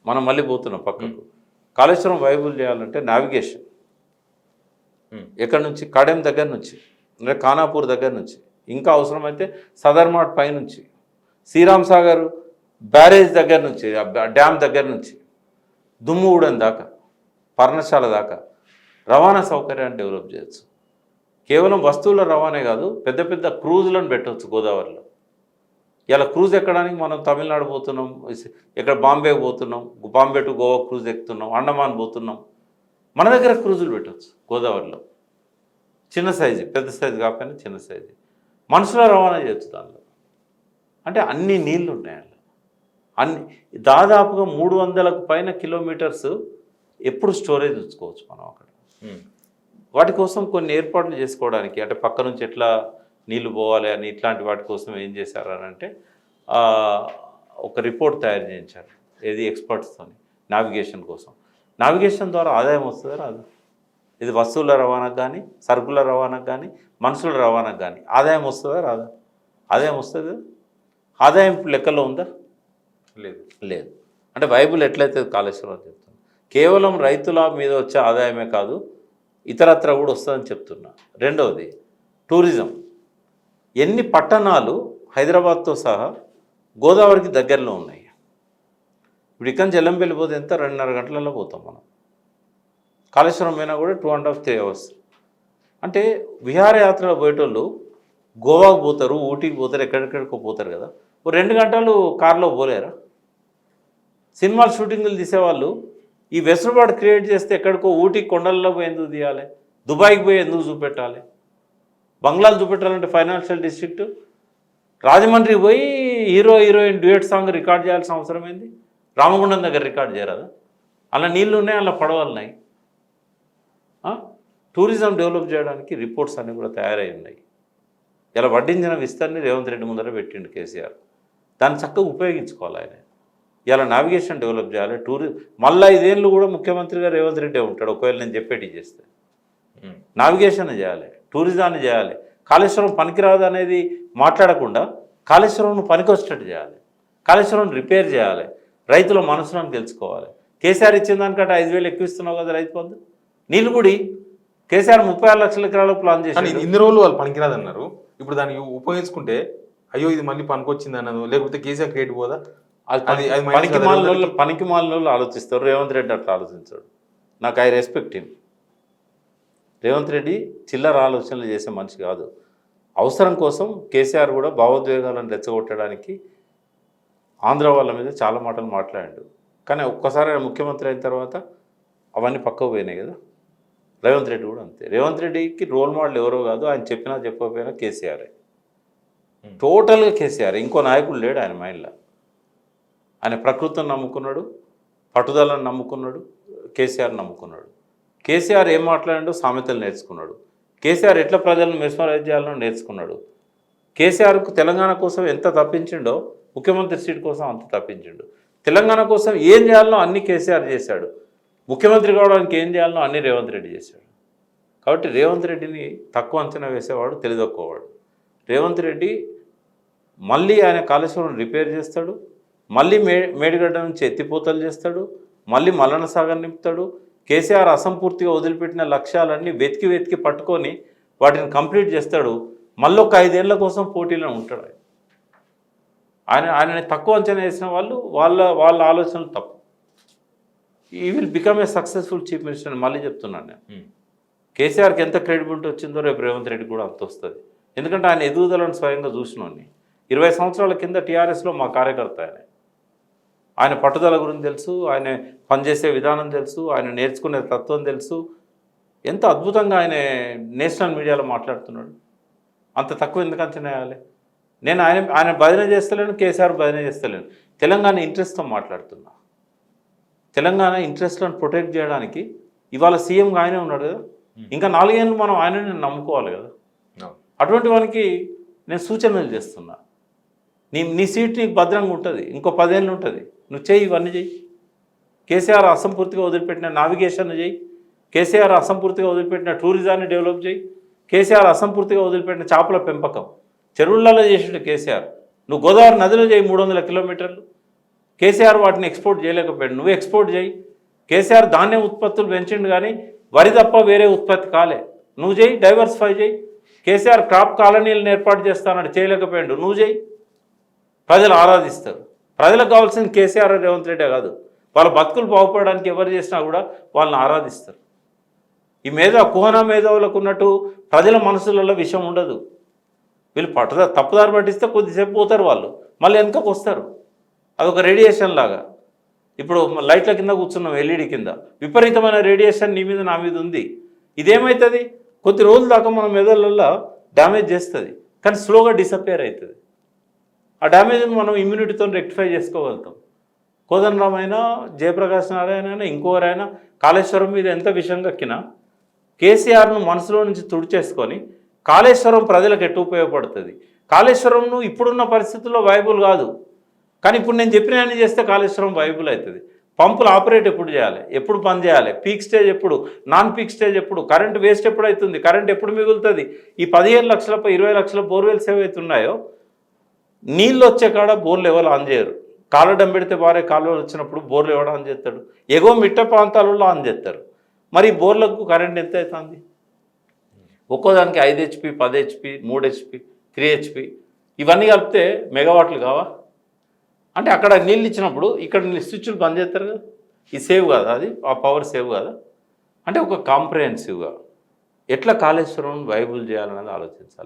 మనం మళ్ళీ పోతున్నాం పక్కకు. కాళేశ్వరం వైబుల్ చేయాలంటే నావిగేషన్ ఎక్కడి నుంచి, కడెం దగ్గర నుంచి, అంటే ఖానాపూర్ దగ్గర నుంచి, ఇంకా అవసరమైతే సదర్మాట్ పై నుంచి, శ్రీరామ్ సాగర్ బ్యారేజ్ దగ్గర నుంచి, డ్యామ్ దగ్గర నుంచి దుమ్ముగూడెం దాకా, పర్ణశాల దాకా రవాణా సౌకర్యాన్ని డెవలప్ చేయొచ్చు. కేవలం వస్తువుల రవాణా కాదు, పెద్ద పెద్ద క్రూజులను పెట్టవచ్చు గోదావరిలో. ఇలా క్రూజ్ ఎక్కడానికి మనం తమిళనాడు పోతున్నాం, ఇక్కడ బాంబే పోతున్నాం, బాంబే టు గోవా క్రూజ్ ఎక్కుతున్నాం, అండమాన్ పోతున్నాం. మన దగ్గర క్రూజులు పెట్టవచ్చు గోదావరిలో. చిన్న సైజు, పెద్ద సైజు కాకపోయినా చిన్న సైజు. మనుషుల రవాణా చేయొచ్చు దానిలో. అంటే అన్ని నీళ్ళు ఉన్నాయి అలా. దాదాపుగా 300కు పైన కిలోమీటర్స్ ఎప్పుడు స్టోరేజ్ ఉంచుకోవచ్చు మనం అక్కడ. వాటి కోసం కొన్ని ఏర్పాట్లు చేసుకోవడానికి, అంటే పక్క నుంచి ఎట్లా నీళ్లు పోవాలి అని, ఇట్లాంటి వాటి కోసం ఏం చేశారు అని అంటే ఒక రిపోర్ట్ తయారు చేయించారు. ఏది ఎక్స్పర్ట్స్తో నావిగేషన్ కోసం. నావిగేషన్ ద్వారా ఆదాయం వస్తుందా రాదు? ఇది వస్తువుల రవాణాకు కానీ, సరుకుల రవాణాకు కానీ, మనుషుల రవాణాకు కానీ ఆదాయం వస్తుందా రాదా? ఆదాయం వస్తుంది. ఆదాయం లెక్కలో ఉందా? లేదు. లేదు. అంటే బైబిల్ ఎట్లయితే కాళేశ్వరం అని చెప్తుంది, కేవలం రైతుల మీద వచ్చే ఆదాయమే కాదు ఇతరత్ర కూడా వస్తుందని చెప్తున్నా. రెండవది టూరిజం. ఎన్ని పట్టణాలు హైదరాబాద్తో సహా గోదావరికి దగ్గరలో ఉన్నాయి. ఇప్పుడు ఇక్కడి నుంచి ఎల్లంపల్లి పోతే ఎంత, 2.5 గంటలలో పోతాం మనం. కాళేశ్వరం పోయినా కూడా 2.5 3 hours. అంటే విహారయాత్రలో పోయేటోళ్ళు గోవాకు పోతారు, ఊటీకి పోతారు, ఎక్కడెక్కడికో పోతారు కదా, ఓ 2 గంటలు కారులో పోలేరా? సినిమాలు షూటింగ్లు తీసేవాళ్ళు ఈ వెసులుబాటు క్రియేట్ చేస్తే ఎక్కడికో ఊటీ కొండల్లో పోయి ఎందుకు తీయాలి, దుబాయ్కి పోయి ఎందుకు చూపెట్టాలి? బంగ్లాలు చూపెట్టాలంటే ఫైనాన్షియల్ డిస్ట్రిక్ట్, రాజమండ్రి పోయి hero heroine duet song record చేయాల్సిన అవసరం ఏంది? రామగుండం దగ్గర రికార్డ్ చేయరాదా? అలా నీళ్ళు ఉన్నాయి, అలా పడవలు ఉన్నాయి. టూరిజం డెవలప్ చేయడానికి రిపోర్ట్స్ అన్నీ కూడా తయారై ఉన్నాయి. ఇలా వడ్డించిన విస్తరణ రేవంత్ రెడ్డి ముందర పెట్టిండు కేసీఆర్. దాన్ని చక్కగా ఉపయోగించుకోవాలి ఆయన. ఇలా నావిగేషన్ డెవలప్ చేయాలి. మళ్ళీ 5 ఏళ్ళు కూడా ముఖ్యమంత్రిగా రేవంత్ రెడ్డి ఉంటాడు ఒకవేళ నేను చెప్పేటి చేస్తే. నావిగేషన్ చేయాలి, టూరిజాన్ని చేయాలి. కాళేశ్వరం పనికిరాదు అనేది మాట్లాడకుండా కాళేశ్వరం పనికొచ్చేటట్టు చేయాలి, కాళేశ్వరం రిపేర్ చేయాలి, రైతుల మనసులను తెలుసుకోవాలి. కేసీఆర్ ఇచ్చిన దానికంటే 5,000 ఎక్కువ ఇస్తున్నావు కదా రైతు బంధు. నీళ్ళు కూడా కేసీఆర్ 36 లక్షల ఎకరాలకు ప్లాన్ చేసి ఇన్ని రోజులు వాళ్ళు పనికిరాదు అన్నారు. ఇప్పుడు దాన్ని ఉపయోగించుకుంటే అయ్యో ఇది మళ్ళీ పనికొచ్చింది అన్నది, లేకపోతే కేసీఆర్ క్రియేట్ పోదా? పనికి మాలిన ఆలోచిస్తారు. రేవంత్ రెడ్డి అట్లా ఆలోచించాడు. నాకు I respect him. Revanth Reddy చిల్లర ఆలోచనలు చేసే మనిషి కాదు. అవసరం కోసం కేసీఆర్ కూడా భావోద్వేగాలను రెచ్చగొట్టడానికి ఆంధ్ర వాళ్ళ మీద చాలా మాటలు మాట్లాడాడు. కానీ ఒక్కసారి ఆయన ముఖ్యమంత్రి అయిన తర్వాత అవన్నీ పక్కకు పోయినాయి కదా. రేవంత్ రెడ్డి కూడా అంతే. రేవంత్ రెడ్డికి రోల్ మోడల్ ఎవరో కాదు, ఆయన చెప్పినా చెప్పకపోయినా కేసీఆరే. టోటల్గా కేసీఆర్, ఇంకో నాయకుడు లేడు ఆయన మైండ్లో. ఆయన ప్రకృతిని నమ్ముకున్నాడు, పట్టుదలను నమ్ముకున్నాడు, కేసీఆర్ నమ్ముకున్నాడు. కేసీఆర్ ఏం మాట్లాడాడో సామెతలు నేర్చుకున్నాడు. కేసీఆర్ ఎట్లా ప్రజలను మెస్మరైజ్ చేయాలో నేర్చుకున్నాడు. కేసీఆర్కు తెలంగాణ కోసం ఎంత తప్పించిండో ముఖ్యమంత్రి సీట్ కోసం అంత తప్పించిండు. తెలంగాణ కోసం ఏం చేయాలనో అన్ని కేసీఆర్ చేశాడు. ముఖ్యమంత్రి కావడానికి ఏం చేయాలనో అన్ని రేవంత్ రెడ్డి చేశాడు. కాబట్టి రేవంత్ రెడ్డిని తక్కువ అంచనా వేసేవాడు తెలిదక్కువవాడు. రేవంత్ రెడ్డి మళ్ళీ ఆయన కాళేశ్వరం రిపేర్ చేస్తాడు, మళ్ళీ మేడిగడ్డ నుంచి ఎత్తిపోతలు చేస్తాడు, మళ్ళీ మల్లన సాగర్ నింపుతాడు. కేసీఆర్ అసంపూర్తిగా వదిలిపెట్టిన లక్ష్యాలన్నీ వెతికి పట్టుకొని వాటిని కంప్లీట్ చేస్తాడు. మళ్ళీ ఒక 5 ఏళ్ల కోసం పోటీలో ఉంటాడు. ఆయనని తక్కువ అంచనా వేసిన వాళ్ళు వాళ్ళ ఆలోచనలు తప్పు. ఈ will become a successful chief minister అని మళ్ళీ చెప్తున్నాను నేను. కేసీఆర్కి ఎంత క్రెడిబిలిటీ వచ్చిందో రేపు రేవంత్ రెడ్డి కూడా అంత వస్తుంది. ఎందుకంటే ఆయన ఎదుగుదలను స్వయంగా చూసినోని. 20 సంవత్సరాల కింద టీఆర్ఎస్లో మా కార్యకర్త ఆయన పట్టుదల గురించి తెలుసు, ఆయన పనిచేసే విధానం తెలుసు, ఆయన నేర్చుకునే తత్వం తెలుసు. ఎంత అద్భుతంగా ఆయన నేషనల్ మీడియాలో మాట్లాడుతున్నాడు. అంత తక్కువ ఎందుకు అంచనా వేయాలి? నేను ఆయన భజన చేస్తలేను, కేసీఆర్ భజన చేస్తలేను. తెలంగాణ ఇంట్రెస్ట్తో మాట్లాడుతున్నా. తెలంగాణ ఇంట్రెస్ట్లను ప్రొటెక్ట్ చేయడానికి ఇవాళ సీఎంగా ఆయనే ఉన్నాడు కదా. ఇంకా 4 ఏళ్ళు మనం ఆయనని నమ్ముకోవాలి కదా. అటువంటి వానికి నేను సూచనలు చేస్తున్నా. నీ సీట్ నీకు భద్రంగా ఉంటుంది, ఇంకో 10 ఏళ్ళు ఉంటుంది. నువ్వు చెయ్యి, ఇవన్నీ చెయ్యి. కేసీఆర్ అసంపూర్తిగా వదిలిపెట్టిన నావిగేషన్ చెయ్యి, కేసీఆర్ అసంపూర్తిగా వదిలిపెట్టిన టూరిజాన్ని డెవలప్ చేయి, కేసీఆర్ అసంపూర్తిగా వదిలిపెట్టిన చేపల పెంపకం చెరువులలో చేసాడు కేసీఆర్. నువ్వు గోదావరి నదిలో చేయి 300 కిలోమీటర్లు. కేసీఆర్ వాటిని ఎక్స్పోర్ట్ చేయలేకపోయాడు, నువ్వు ఎక్స్పోర్ట్ చేయి. కేసీఆర్ ధాన్యం ఉత్పత్తులు పెంచిండు కానీ వరి తప్ప వేరే ఉత్పత్తి కాలే. నువ్వు చేయి, డైవర్సిఫై చేయి. కేసీఆర్ క్రాప్ కాలనీలను ఏర్పాటు చేస్తానని చేయలేకపోయాడు, నువ్వు చేయి. ప్రజలు ఆరాధిస్తారు. ప్రజలకు కావాల్సింది కేసీఆర్ రేవంత్ రెడ్డే కాదు, వాళ్ళ బతుకులు బాగుపడడానికి ఎవరు చేసినా కూడా వాళ్ళని ఆరాధిస్తారు. ఈ కుహనా మేధావులకు ఉన్నట్టు ప్రజల మనసులలో విషయం ఉండదు. వీళ్ళు తప్పుదారి పట్టిస్తే కొద్దిసేపు పోతారు, వాళ్ళు మళ్ళీ వెనుకకు వస్తారు. అదొక రేడియేషన్ లాగా. ఇప్పుడు లైట్ల కింద కూర్చున్నాం, ఎల్ఈడి కింద, విపరీతమైన రేడియేషన్ నీ మీద నా మీద ఉంది. ఇదేమవుతుంది, కొద్ది రోజుల దాకా మన మెదళ్ళల్లో డ్యామేజ్ చేస్తుంది, కానీ స్లోగా డిసప్పేర్ అవుతుంది. ఆ డ్యామేజ్ని మనం ఇమ్యూనిటీతో రెక్టిఫై చేసుకోగలుగుతాం. కోదండరామైనా, జయప్రకాష్ నారాయణ అయినా, ఇంకోరైనా కాళేశ్వరం మీద ఎంత విషయం కక్కినా కేసీఆర్ను మనసులో నుంచి తుడిచేసుకొని కాళేశ్వరం ప్రజలకు ఎట్టు ఉపయోగపడుతుంది. కాళేశ్వరంను ఇప్పుడున్న పరిస్థితుల్లో వైబుల్ కాదు, కానీ ఇప్పుడు నేను చెప్పిన అన్ని చేస్తే కాళేశ్వరం వైబుల్ అవుతుంది. పంపులు ఆపరేట్ ఎప్పుడు చేయాలి, ఎప్పుడు పని చేయాలి, పీక్ స్టేజ్ ఎప్పుడు, నాన్ పీక్ స్టేజ్ ఎప్పుడు, కరెంట్ వేస్ట్ ఎప్పుడు అవుతుంది, కరెంట్ ఎప్పుడు మిగులుతుంది. ఈ 15 లక్షల 20 లక్షల బోర్వెల్స్ ఏవైతే ఉన్నాయో నీళ్ళు వచ్చే కాడ బోర్లు ఎవరు ఆన్ చేయరు. కాలడం పెడితే బారే కాలువలు వచ్చినప్పుడు బోర్లు ఎవడు ఆన్ చేస్తాడు? ఎగో మిట్ట ప్రాంతాలలో ఆన్ చేస్తారు. మరి ఈ బోర్లకు కరెంట్ ఎంత అవుతుంది? ఒక్కోదానికి 5 HP, 10 HP, 3 HP, 3 HP ఇవన్నీ కలిపితే మెగావాట్లు కావా? అంటే అక్కడ నీళ్ళు ఇచ్చినప్పుడు ఇక్కడ స్విచ్లు బంద్ చేస్తారు కదా, ఈ సేవ్ కాదా? అది ఆ పవర్ సేవ్ కాదా? అంటే ఒక కాంప్రహెన్సివ్గా ఎట్లా కాళేశ్వరం వైబుల్ చేయాలన్నది ఆలోచించాలి.